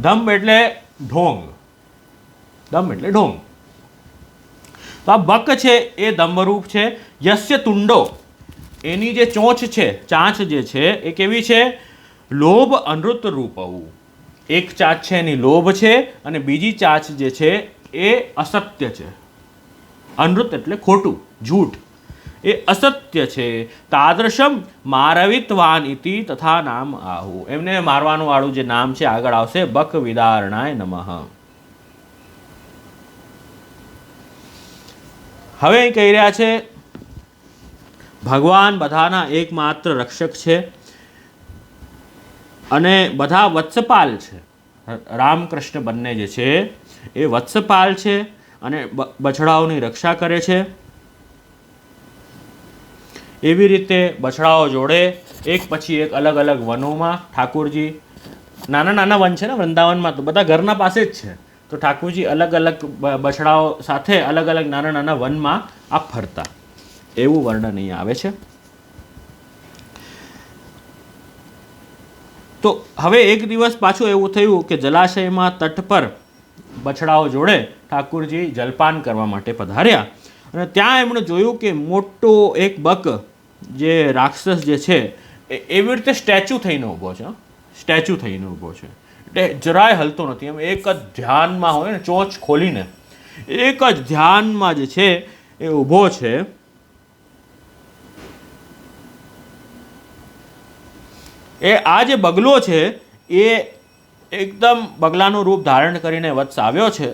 દંભ એટલે ઢોંગ, દંભ એટલે ઢોંગ. તો આ બક છે એ દંભરૂપ છે. યસ્ય તુંડો, એની જે ચોંચ છે, ચાંચ જે છે એ કેવી છે? લોભ અનૃત રૂપવું. એક ચાંચ છે એની લોભ છે અને બીજી ચાંચ જે છે એ અસત્ય છે. અનૃત એટલે ખોટું, જૂઠ, એ અસત્ય છે. તાદૃશમ મારવિતવાન ઇતિ તથા નામ આહુ. એમને મારવાનું વાળું જે નામ છે આગળ આવશે, બક વિદારણાય નમઃ. હવે અહીં કહી રહ્યા છે ભગવાન બધાના એકમાત્ર રક્ષક છે અને બધા વત્સપાલ છે. રામકૃષ્ણ બંને જે છે એ વત્સપાલ છે અને બછડાઓની રક્ષા કરે છે. એવી રીતે બછડાઓ જોડે એક પછી એક અલગ અલગ વનોમાં ઠાકોરજી, નાના નાના વન છે ને વૃંદાવનમાં, તો બધા ઘરના પાસે જ છે, તો ઠાકોરજી અલગ અલગ બછડાઓ સાથે અલગ અલગ નાના નાના વનમાં આ ફરતા, એવું વર્ણન અહીંયા આવે છે. તો હવે એક દિવસ પાછું એવું થયું કે જલાશયમાં તટ પર બછડાઓ જોડે ઠાકોરજી જલપાન કરવા માટે પધાર્યા અને ત્યાં એમણે જોયું કે મોટો એક બક, જે રાક્ષસ જે છે એ એવી રીતે સ્ટેચ્યુ થઈને ઊભો છે, સ્ટેચ્યુ થઈને ઊભો છે, એટલે જરાય હલતો નથી. એમ એક જ ધ્યાનમાં હોય ને, ચોંચ ખોલીને એક જ ધ્યાનમાં જે છે એ ઊભો છે. એ આ જે બગલો છે એ એકદમ બગલાનું રૂપ ધારણ કરીને વત્સ આવ્યો છે,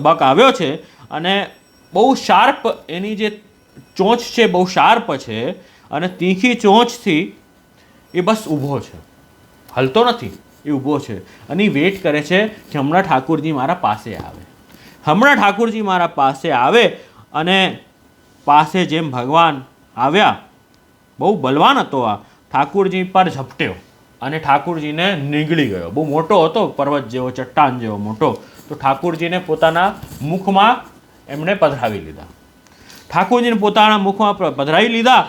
બક આવ્યો છે અને બહુ શાર્પ, એની જે ચોંચ છે બહુ શાર્પ છે અને તીખી ચોંચથી એ બસ ઊભો છે, હલતો નથી, એ ઊભો છે અને વેઇટ કરે છે કે હમણાં ઠાકોરજી મારા પાસે આવે, હમણાં ઠાકોરજી મારા પાસે આવે. અને પાસે જેમ ભગવાન આવ્યા, બહુ બલવાન હતો, આ ઠાકોરજી પર ઝપટ્યો અને ઠાકોરજીને નીગળી ગયો. બહુ મોટો હતો, પર્વત જેવો, ચટ્ટાન જેવો મોટો. તો ઠાકોરજીને પોતાના મુખમાં એમણે પધરાવી લીધા, ઠાકોરજીને પોતાના મુખમાં પધરાવી લીધા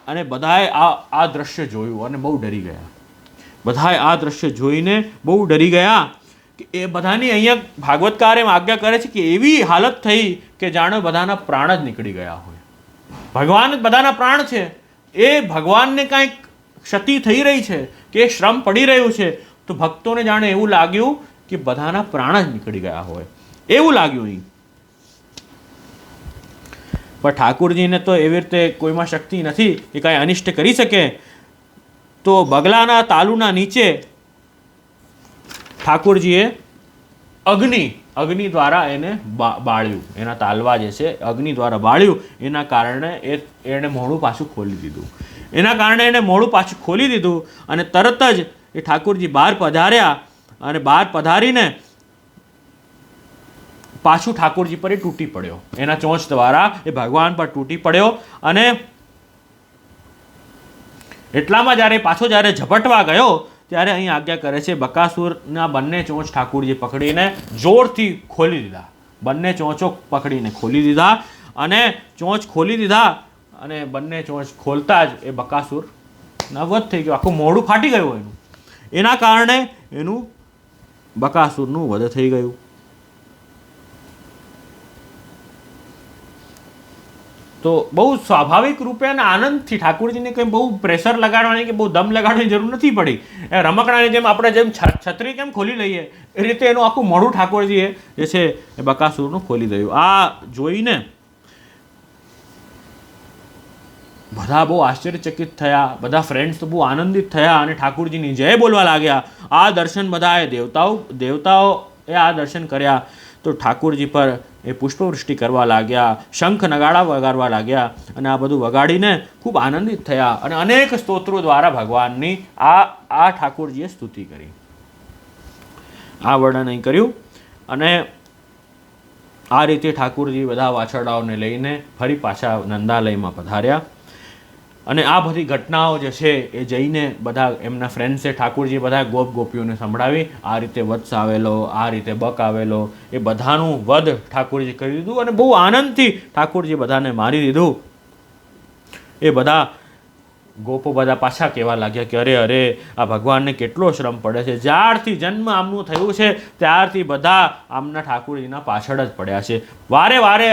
અને બધાએ આ દ્રશ્ય જોયું અને બહુ ડરી ગયા. બધાએ આ દ્રશ્ય જોઈને બહુ ડરી ગયા કે એ બધાની અહીંયા ભાગવતકાર એમ આજ્ઞા કરે છે કે એવી હાલત થઈ કે જાણે બધાના પ્રાણ જ નીકળી ગયા હોય. ભગવાન જ બધાના પ્રાણ છે, એ ભગવાનને કાંઈક ક્ષતિ થઈ રહી છે કે શ્રમ પડી રહ્યું છે, તો ભક્તોને જાણે એવું લાગ્યું કે બધાના પ્રાણ જ નીકળી ગયા હોય, એવું લાગ્યું અહીં. પણ ઠાકોરજીને તો એવી રીતે કોઈમાં શક્તિ નથી કે કાંઈ અનિષ્ટ કરી શકે. તો બગલાના તાલુના નીચે ઠાકોરજીએ અગ્નિ દ્વારા એને બાળ્યું, એના તાલવા જે છે અગ્નિ દ્વારા બાળ્યું. એના કારણે એણે મોઢું પાછું ખોલી દીધું, એના કારણે એને મોઢું પાછું ખોલી દીધું અને તરત જ એ ઠાકોરજી બહાર પધાર્યા અને બહાર પધારીને પાછું ઠાકોરજી પર એ તૂટી પડ્યો, એના ચોંચ દ્વારા એ ભગવાન પર તૂટી પડ્યો. અને એટલામાં જ્યારે ઝપટવા ગયો ત્યારે અહીં આજ્ઞા કરે છે, બકાસુરના બંને ચોંચ ઠાકોરજી પકડીને જોરથી ખોલી દીધા, બંને ચોંચો પકડીને ખોલી દીધા. અને ચોંચ ખોલી દીધા અને બંને ચોંચ ખોલતા જ એ બકાસુરના વધ થઈ ગયો, આખું મોઢું ફાટી ગયું એનું. એના કારણે એનું બકાસુરનું વધ થઈ ગયું. તો બહુ સ્વાભાવિક રૂપે અને આનંદથી ઠાકોરજીને કંઈ બહુ પ્રેશર લગાડવાની કે બહુ દમ લગાડવાની જરૂર નથી પડી. એ રમકડાની જેમ આપણે જેમ છત્રી કેમ ખોલી લઈએ એ રીતે એનું આખું મોઢું ઠાકોરજીએ જે છે એ બકાસુરનું ખોલી દયું. આ જોઈને બધા બહુ આશ્ચર્યચકિત થયા, બધા ફ્રેન્ડ્સ તો બહુ આનંદિત થયા અને ઠાકોરજીની જય બોલવા લાગ્યા. આ દર્શન બધાએ દેવતાઓએ આ દર્શન કર્યા તો ઠાકોરજી પર એ પુષ્પવૃષ્ટિ કરવા લાગ્યા, શંખ નગાડા વગાડવા લાગ્યા અને આ બધું વગાડીને ખૂબ આનંદિત થયા અને અનેક સ્તોત્રો દ્વારા ભગવાનની આ ઠાકોરજીએ સ્તુતિ કરી. આ વર્ણન અહીં કર્યું. અને આ રીતે ઠાકોરજી બધા વાછરડાઓને લઈને ફરી પાછા નંદાલયમાં પધાર્યા. અને આ બધી ઘટનાઓ જે છે એ જઈને બધા એમના ફ્રેન્ડ્સે ઠાકોરજી બધા ગોપીઓને સંભળાવી. આ રીતે વત્સ આવેલો, આ રીતે બક આવેલો, એ બધાનું વધ ઠાકોરજી કરી દીધું અને બહુ આનંદથી ઠાકોરજી બધાને મારી દીધું. એ બધા ગોપો બધા પાછા કહેવા લાગ્યા કે અરે અરે આ ભગવાનને કેટલો શ્રમ પડે છે, જ્યારથી જન્મ આમનું થયું છે ત્યારથી બધા આમના ઠાકોરજીના પાછળ જ પડ્યા છે. વારે વારે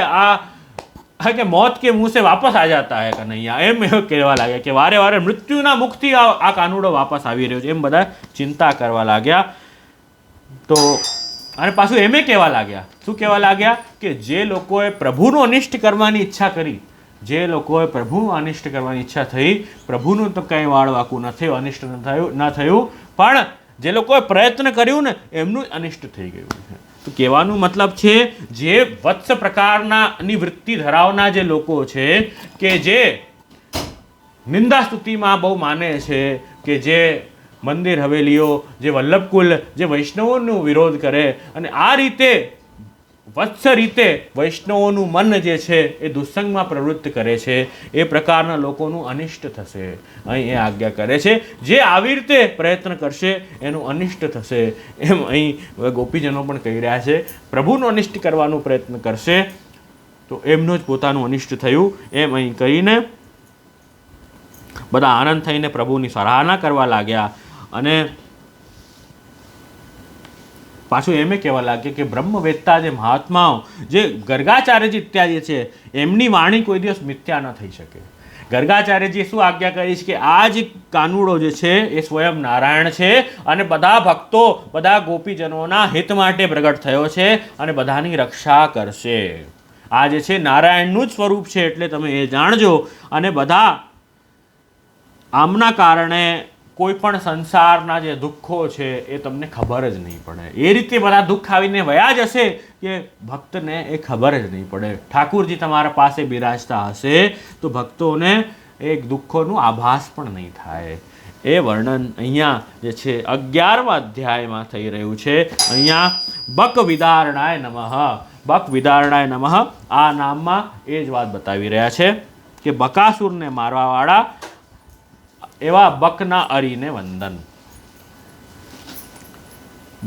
કે મોત કે મુંહ સે વાપસ આ જાતા હે કનૈયા, એમ કહેવા લાગ્યા કે વારે વારે મૃત્યુના મુખથી આ કાનુડો વાપસ આવી રહ્યો છે, એમ બધા ચિંતા કરવા લાગ્યા. તો અને પાછું એમે કહેવા લાગ્યા, શું કહેવા લાગ્યા કે જે લોકોએ પ્રભુનું અનિષ્ટ કરવાની ઈચ્છા કરી, જે લોકોએ પ્રભુનું અનિષ્ટ કરવાની ઈચ્છા થઈ, પ્રભુનું તો કંઈ વાળવાકું ન થયું, અનિષ્ટ ન થયું, પણ જે લોકોએ પ્રયત્ન કર્યું ને એમનું અનિષ્ટ થઈ ગયું છે. તો કહેવાનું મતલબ છે જે વત્સ પ્રકારની વૃત્તિ ધરાવનાર જે લોકો છે કે જે નિંદા સ્તુતિમાં બહુ માને છે, કે જે મંદિર હવેલીઓ, જે વલ્લભકુલ, જે વૈષ્ણવોનો વિરોધ કરે અને આ રીતે વત્સ રીતે વૈષ્ણવોનું મન જે છે એ દુસ્સંગમાં પ્રવૃત્ત કરે છે, એ પ્રકારના લોકોનું અનિષ્ટ થશે. અહીં એ આજ્ઞા કરે છે જે આવી રીતે પ્રયત્ન કરશે એનું અનિષ્ટ થશે. એમ અહીં ગોપીજનો પણ કહી રહ્યા છે, પ્રભુનો અનિષ્ટ કરવાનો પ્રયત્ન કરશે તો એમનું જ પોતાનું અનિષ્ટ થયું. એમ અહીં કહીને બધા આનંદ થઈને પ્રભુની સરાહના કરવા લાગ્યા. અને પાછું એમ કહેવા લાગ્યા કે બ્રહ્મવેત્તા જે મહાત્માઓ, જે ગર્ગાચાર્યજી ઇત્યાદિ છે, એમની વાણી કોઈ દિવસ મિથ્યા ન થઈ શકે. ગર્ગાચાર્યજી શું આજ્ઞા કરી છે કે આ જ કાનુડો જે છે એ સ્વયં નારાયણ છે અને બધા ભક્તો, બધા ગોપીજનોના હિત માટે પ્રગટ થયો છે અને બધાની રક્ષા કરશે. આ જે છે નારાયણનું જ સ્વરૂપ છે, એટલે તમે એ જાણજો. અને બધા આમના કારણે કોઈ પણ સંસારના જે દુઃખો છે એ તમને ખબર જ નહીં પડે. એ રીતે બધા દુઃખ આવીને વયા જશે કે ભક્તને એ ખબર જ નહીં પડે. ઠાકુરજી તમારા પાસે બિરાજતા હશે તો ભક્તોને એક દુઃખોનું આભાસ પણ નહીં થાય. એ વર્ણન અહીંયા જે છે 11મા અધ્યાયમાં થઈ રહ્યું છે. અહીંયા બક વિદારણાય નમઃ, બક વિદારણાય નમઃ આ નામમાં એ જ વાત બતાવી રહ્યા છે કે બકાસુરને મારવાવાળા એવા બકના અરીને વંદન.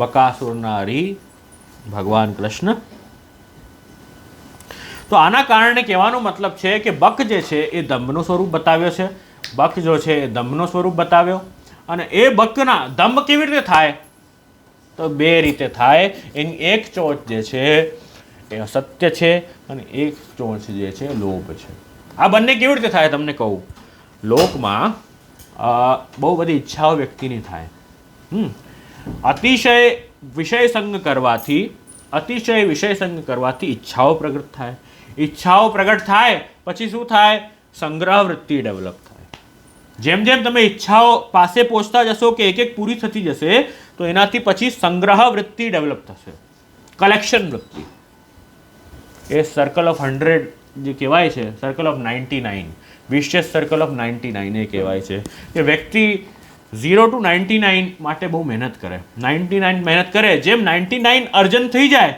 બકાસુરના અરી ભગવાન કૃષ્ણ. તો આના કારણે કહેવાનો મતલબ છે કે બક જે છે એ દંભનું સ્વરૂપ બતાવ્યો છે. બક જો છે એ દંભનો સ્વરૂપ બતાવ્યો. અને એ બકના દંભ કેવી રીતે થાય તો બે રીતે થાય. એની એક ચોંચ જે છે એ સત્ય છે અને એક ચોંચ જે છે લોભ છે. આ બંને કેવી રીતે થાય તમને કહું. લોકમાં બહુ બધી ઈચ્છાઓ વ્યક્તિની થાય. અતિશય વિષય સંગ કરવાથી ઈચ્છાઓ પ્રગટ થાય. ઈચ્છાઓ પ્રગટ થાય પછી શું થાય, સંગ્રહ વૃત્તિ ડેવલપ થાય. જેમ જેમ તમે ઈચ્છાઓ પાસે પહોંચતા જશો કે એક એક પૂરી થતી જશે તો એનાથી પછી સંગ્રહ વૃત્તિ ડેવલપ થશે, કલેક્શન વૃત્તિ. એ સર્કલ ઓફ 100 જે કહેવાય છે, સર્કલ ઓફ 99, વિશિયસ સર્કલ ઓફ 99 એ કહેવાય છે કે વ્યક્તિ 0 to 99 માટે બહુ મહેનત કરે, 99 મહેનત કરે, જેમ 99 અર્જન થઈ જાય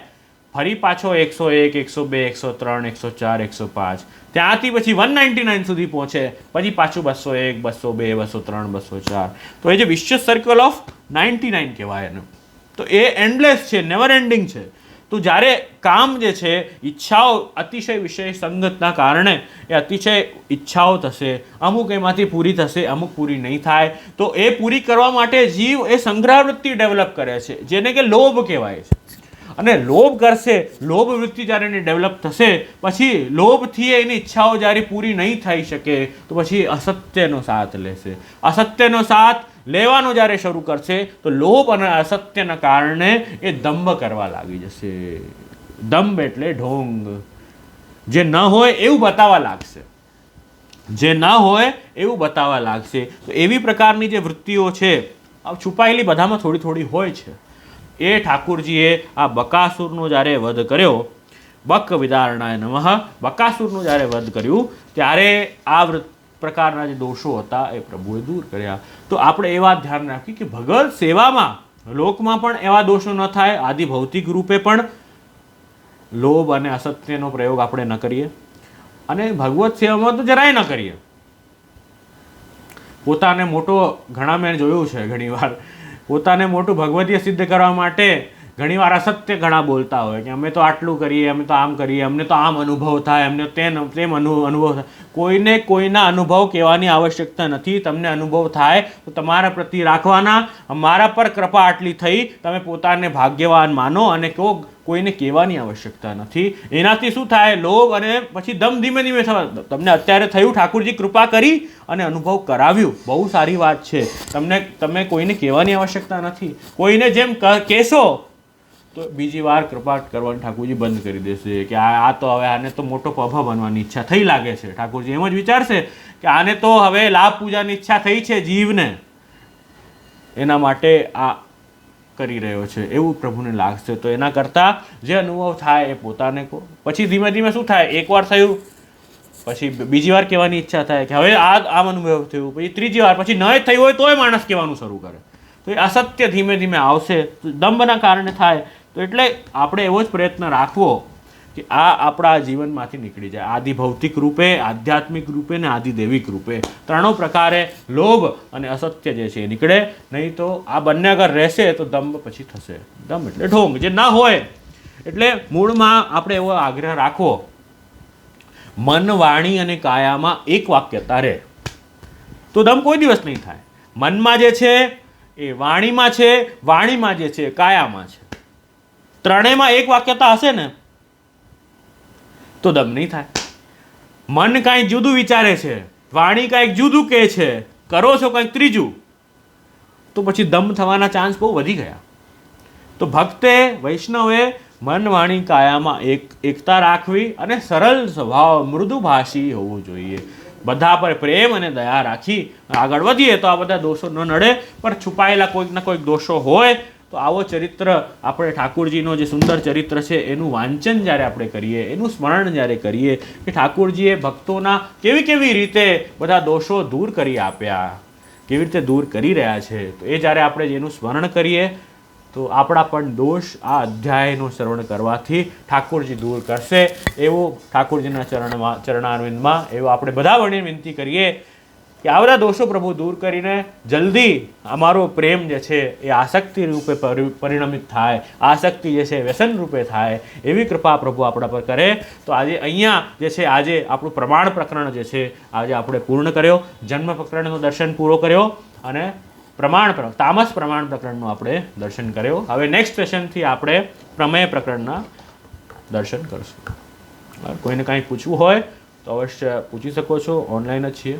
ફરી પાછો 101, 102, 103, 104, 105, ત્યાંથી પછી 199 સુધી પહોંચે, પછી પાછું 201, 202, 203, 204. તો એ જે વિશિયસ સર્કલ ઓફ 99 કહેવાય એનું. તો એ એન્ડલેસ છે, નેવર એન્ડિંગ છે. તો જ્યારે કામ જે છે, ઈચ્છાઓ અતિશય વિષય સંગતના કારણે એ અતિશય ઈચ્છાઓ થશે, અમુક એમાંથી પૂરી થશે, અમુક પૂરી નહીં થાય. તો એ પૂરી કરવા માટે જીવ એ સંગ્રહવૃત્તિ ડેવલપ કરે છે, જેને કે લોભ કહેવાય છે. અને લોભ કરશે, લોભ વૃત્તિ જ્યારે એની ડેવલપ થશે, પછી લોભથી એની ઈચ્છાઓ જ્યારે પૂરી નહીં થઈ શકે તો પછી અસત્યનો સાથ લેશે. અસત્યનો સાથ લેવાનો જ્યારે શરૂ કરશે તો લોભ અને અસત્યના કારણે એ દંભ કરવા લાગી જશે. દંભ એટલે ઢોંગ, જે ન હોય એવું બતાવવા લાગશે, જે ન હોય એવું બતાવવા લાગશે. તો એવી પ્રકારની જે વૃત્તિઓ છે, આ છુપાયેલી બધામાં થોડી થોડી હોય છે. એ ઠાકુરજીએ આ બકાસુરનો જ્યારે વધ કર્યો, બક વિદારણાય નમઃ, બકાસુરનો જ્યારે વધ કર્યું ત્યારે આ પ્રકારના જે દોષો હતા એ પ્રભુએ દૂર કર્યા. તો આપણે એ વાત ધ્યાન રાખીએ કે ભગવત સેવામાં લોકમાં પણ એવા દોષો ન થાય, આદિ ભૌતિક રૂપે પણ લોભ અને અસત્યનો પ્રયોગ આપણે ન કરીએ, અને ભગવત સેવામાં તો જરાય ન કરીએ. પોતાને મોટો, ઘણા મેં જોયું છે ઘણીવાર, પોતાને મોટું ભગવતીય સિદ્ધ કરવા માટે ઘણીવાર અસત્ય ઘણા બોલતા હોય કે અમે તો આટલું કરીએ, અમે તો આમ કરીએ, અમને તો આમ અનુભવ થાય, અમને તેમ અનુભવ થાય. કોઈને કોઈના અનુભવ કહેવાની આવશ્યકતા નથી. તમને અનુભવ થાય તો તમારા પ્રતિ રાખવાના, મારા પર કૃપા આટલી થઈ, તમે પોતાને ભાગ્યવાન માનો અને કહો, કોઈને કહેવાની આવશ્યકતા નથી. એનાથી શું થાય? લોભ અને પછી દમ ધીમે ધીમે થવા. તમને અત્યારે થયું, ઠાકુરજી કૃપા કરી અને અનુભવ કરાવ્યું, બહુ સારી વાત છે. તમે કોઈને કહેવાની આવશ્યકતા નથી. કોઈને જેમ કહેશો તો બીજી વાર કૃપા કરવાની ઠાકુરજી બંધ કરી દેશે કે આ તો હવે આને તો મોટો પભા બનવાની ઈચ્છા થઈ લાગે છે. ઠાકુરજી એમ જ વિચારશે કે આને તો હવે લાભ પૂજાની ઈચ્છા થઈ છે જીવને, એના માટે આ કરી રહ્યો છે એવું પ્રભુને લાગશે. તો એના કરતાં જે અનુભવ થાય એ પોતાને કહો. પછી ધીમે ધીમે શું થાય, એકવાર થયું પછી બીજી વાર કહેવાની ઈચ્છા થાય કે હવે આમ અનુભવ થયું, પછી ત્રીજી વાર, પછી ન થયું હોય તોય માણસ કહેવાનું શરૂ કરે. તો એ અસત્ય ધીમે ધીમે આવશે, દંભના કારણે થાય. તો એટલે આપણે એવો જ પ્રયત્ન રાખવો કે આ આપણા જીવનમાંથી નીકળી જાય. આદિ ભૌતિક રૂપે, આધ્યાત્મિક રૂપે ને આદિ દૈવિક રૂપે, ત્રણો પ્રકારે લોભ અને અસત્ય જે છે એ નીકળે. નહીં તો આ બંને અગર રહેશે તો દંભ પછી થશે. દંભ એટલે ઢોંગ, જે ના હોય. એટલે મૂળમાં આપણે એવો આગ્રહ રાખવો, મન, વાણી અને કાયામાં એક વાક્યતા રહે તો દંભ કોઈ દિવસ નહીં થાય. મનમાં જે છે એ વાણીમાં છે, વાણીમાં જે છે કાયામાં છે, ત્રણેયમાં એક વાક્યતા હશે ને તો દમ નહીં થાય. મન કાંઈક જુદું વિચારે છે, વાણી કાંઈક જુદું કહે છે, કરો છો કંઈક ત્રીજું, તો પછી દમ થવાના ચાન્સ બહુ વધી ગયા. તો ભક્તે, વૈષ્ણવે મન, વાણી, કાયામાં એકતા રાખવી અને સરળ સ્વભાવ, મૃદુભાષી હોવું જોઈએ. બધા પર પ્રેમ અને દયા રાખી આગળ વધીએ તો આ બધા દોષો ન નડે. પણ છુપાયેલા કોઈકના કોઈક દોષો હોય તો આવો ચરિત્ર, આપણે ઠાકુરજીનો જે સુંદર ચરિત્ર છે એનું વાંચન જ્યારે આપણે કરીએ, એનું સ્મરણ જ્યારે કરીએ કે ઠાકુરજીએ ભક્તોના કેવી કેવી રીતે બધા દોષો દૂર કરી આપ્યા, કેવી રીતે દૂર કરી રહ્યા છે, તો એ જ્યારે આપણે જેનું સ્મરણ કરીએ તો આપણા પણ દોષ આ અધ્યાયનું શ્રવણ કરવાથી ઠાકોરજી દૂર કરશે. એવું ઠાકોરજીના ચરણારવિંદમાં એવું આપણે બધા વળી વિનંતી કરીએ કે આ બધા દોષો પ્રભુ દૂર કરીને જલ્દી અમારો પ્રેમ જે છે એ આસક્તિ રૂપે પરિણમિત થાય, આસક્તિ જે છે વ્યસન રૂપે થાય, એવી કૃપા પ્રભુ આપણા પર કરે. તો આજે અહીંયા જે છે, આજે આપણું પ્રમાણ પ્રકરણ જે છે આજે આપણે પૂર્ણ કર્યો. જન્મ પ્રકરણનું દર્શન પૂરો કર્યો અને તામસ પ્રમાણ પ્રકરણનું આપણે દર્શન કર્યો. હવે નેક્સ્ટ સેશનથી આપણે પ્રમેય પ્રકરણના દર્શન કરશું. કોઈને કાંઈ પૂછવું હોય તો અવશ્ય પૂછી શકો છો, ઓનલાઈન જ છીએ.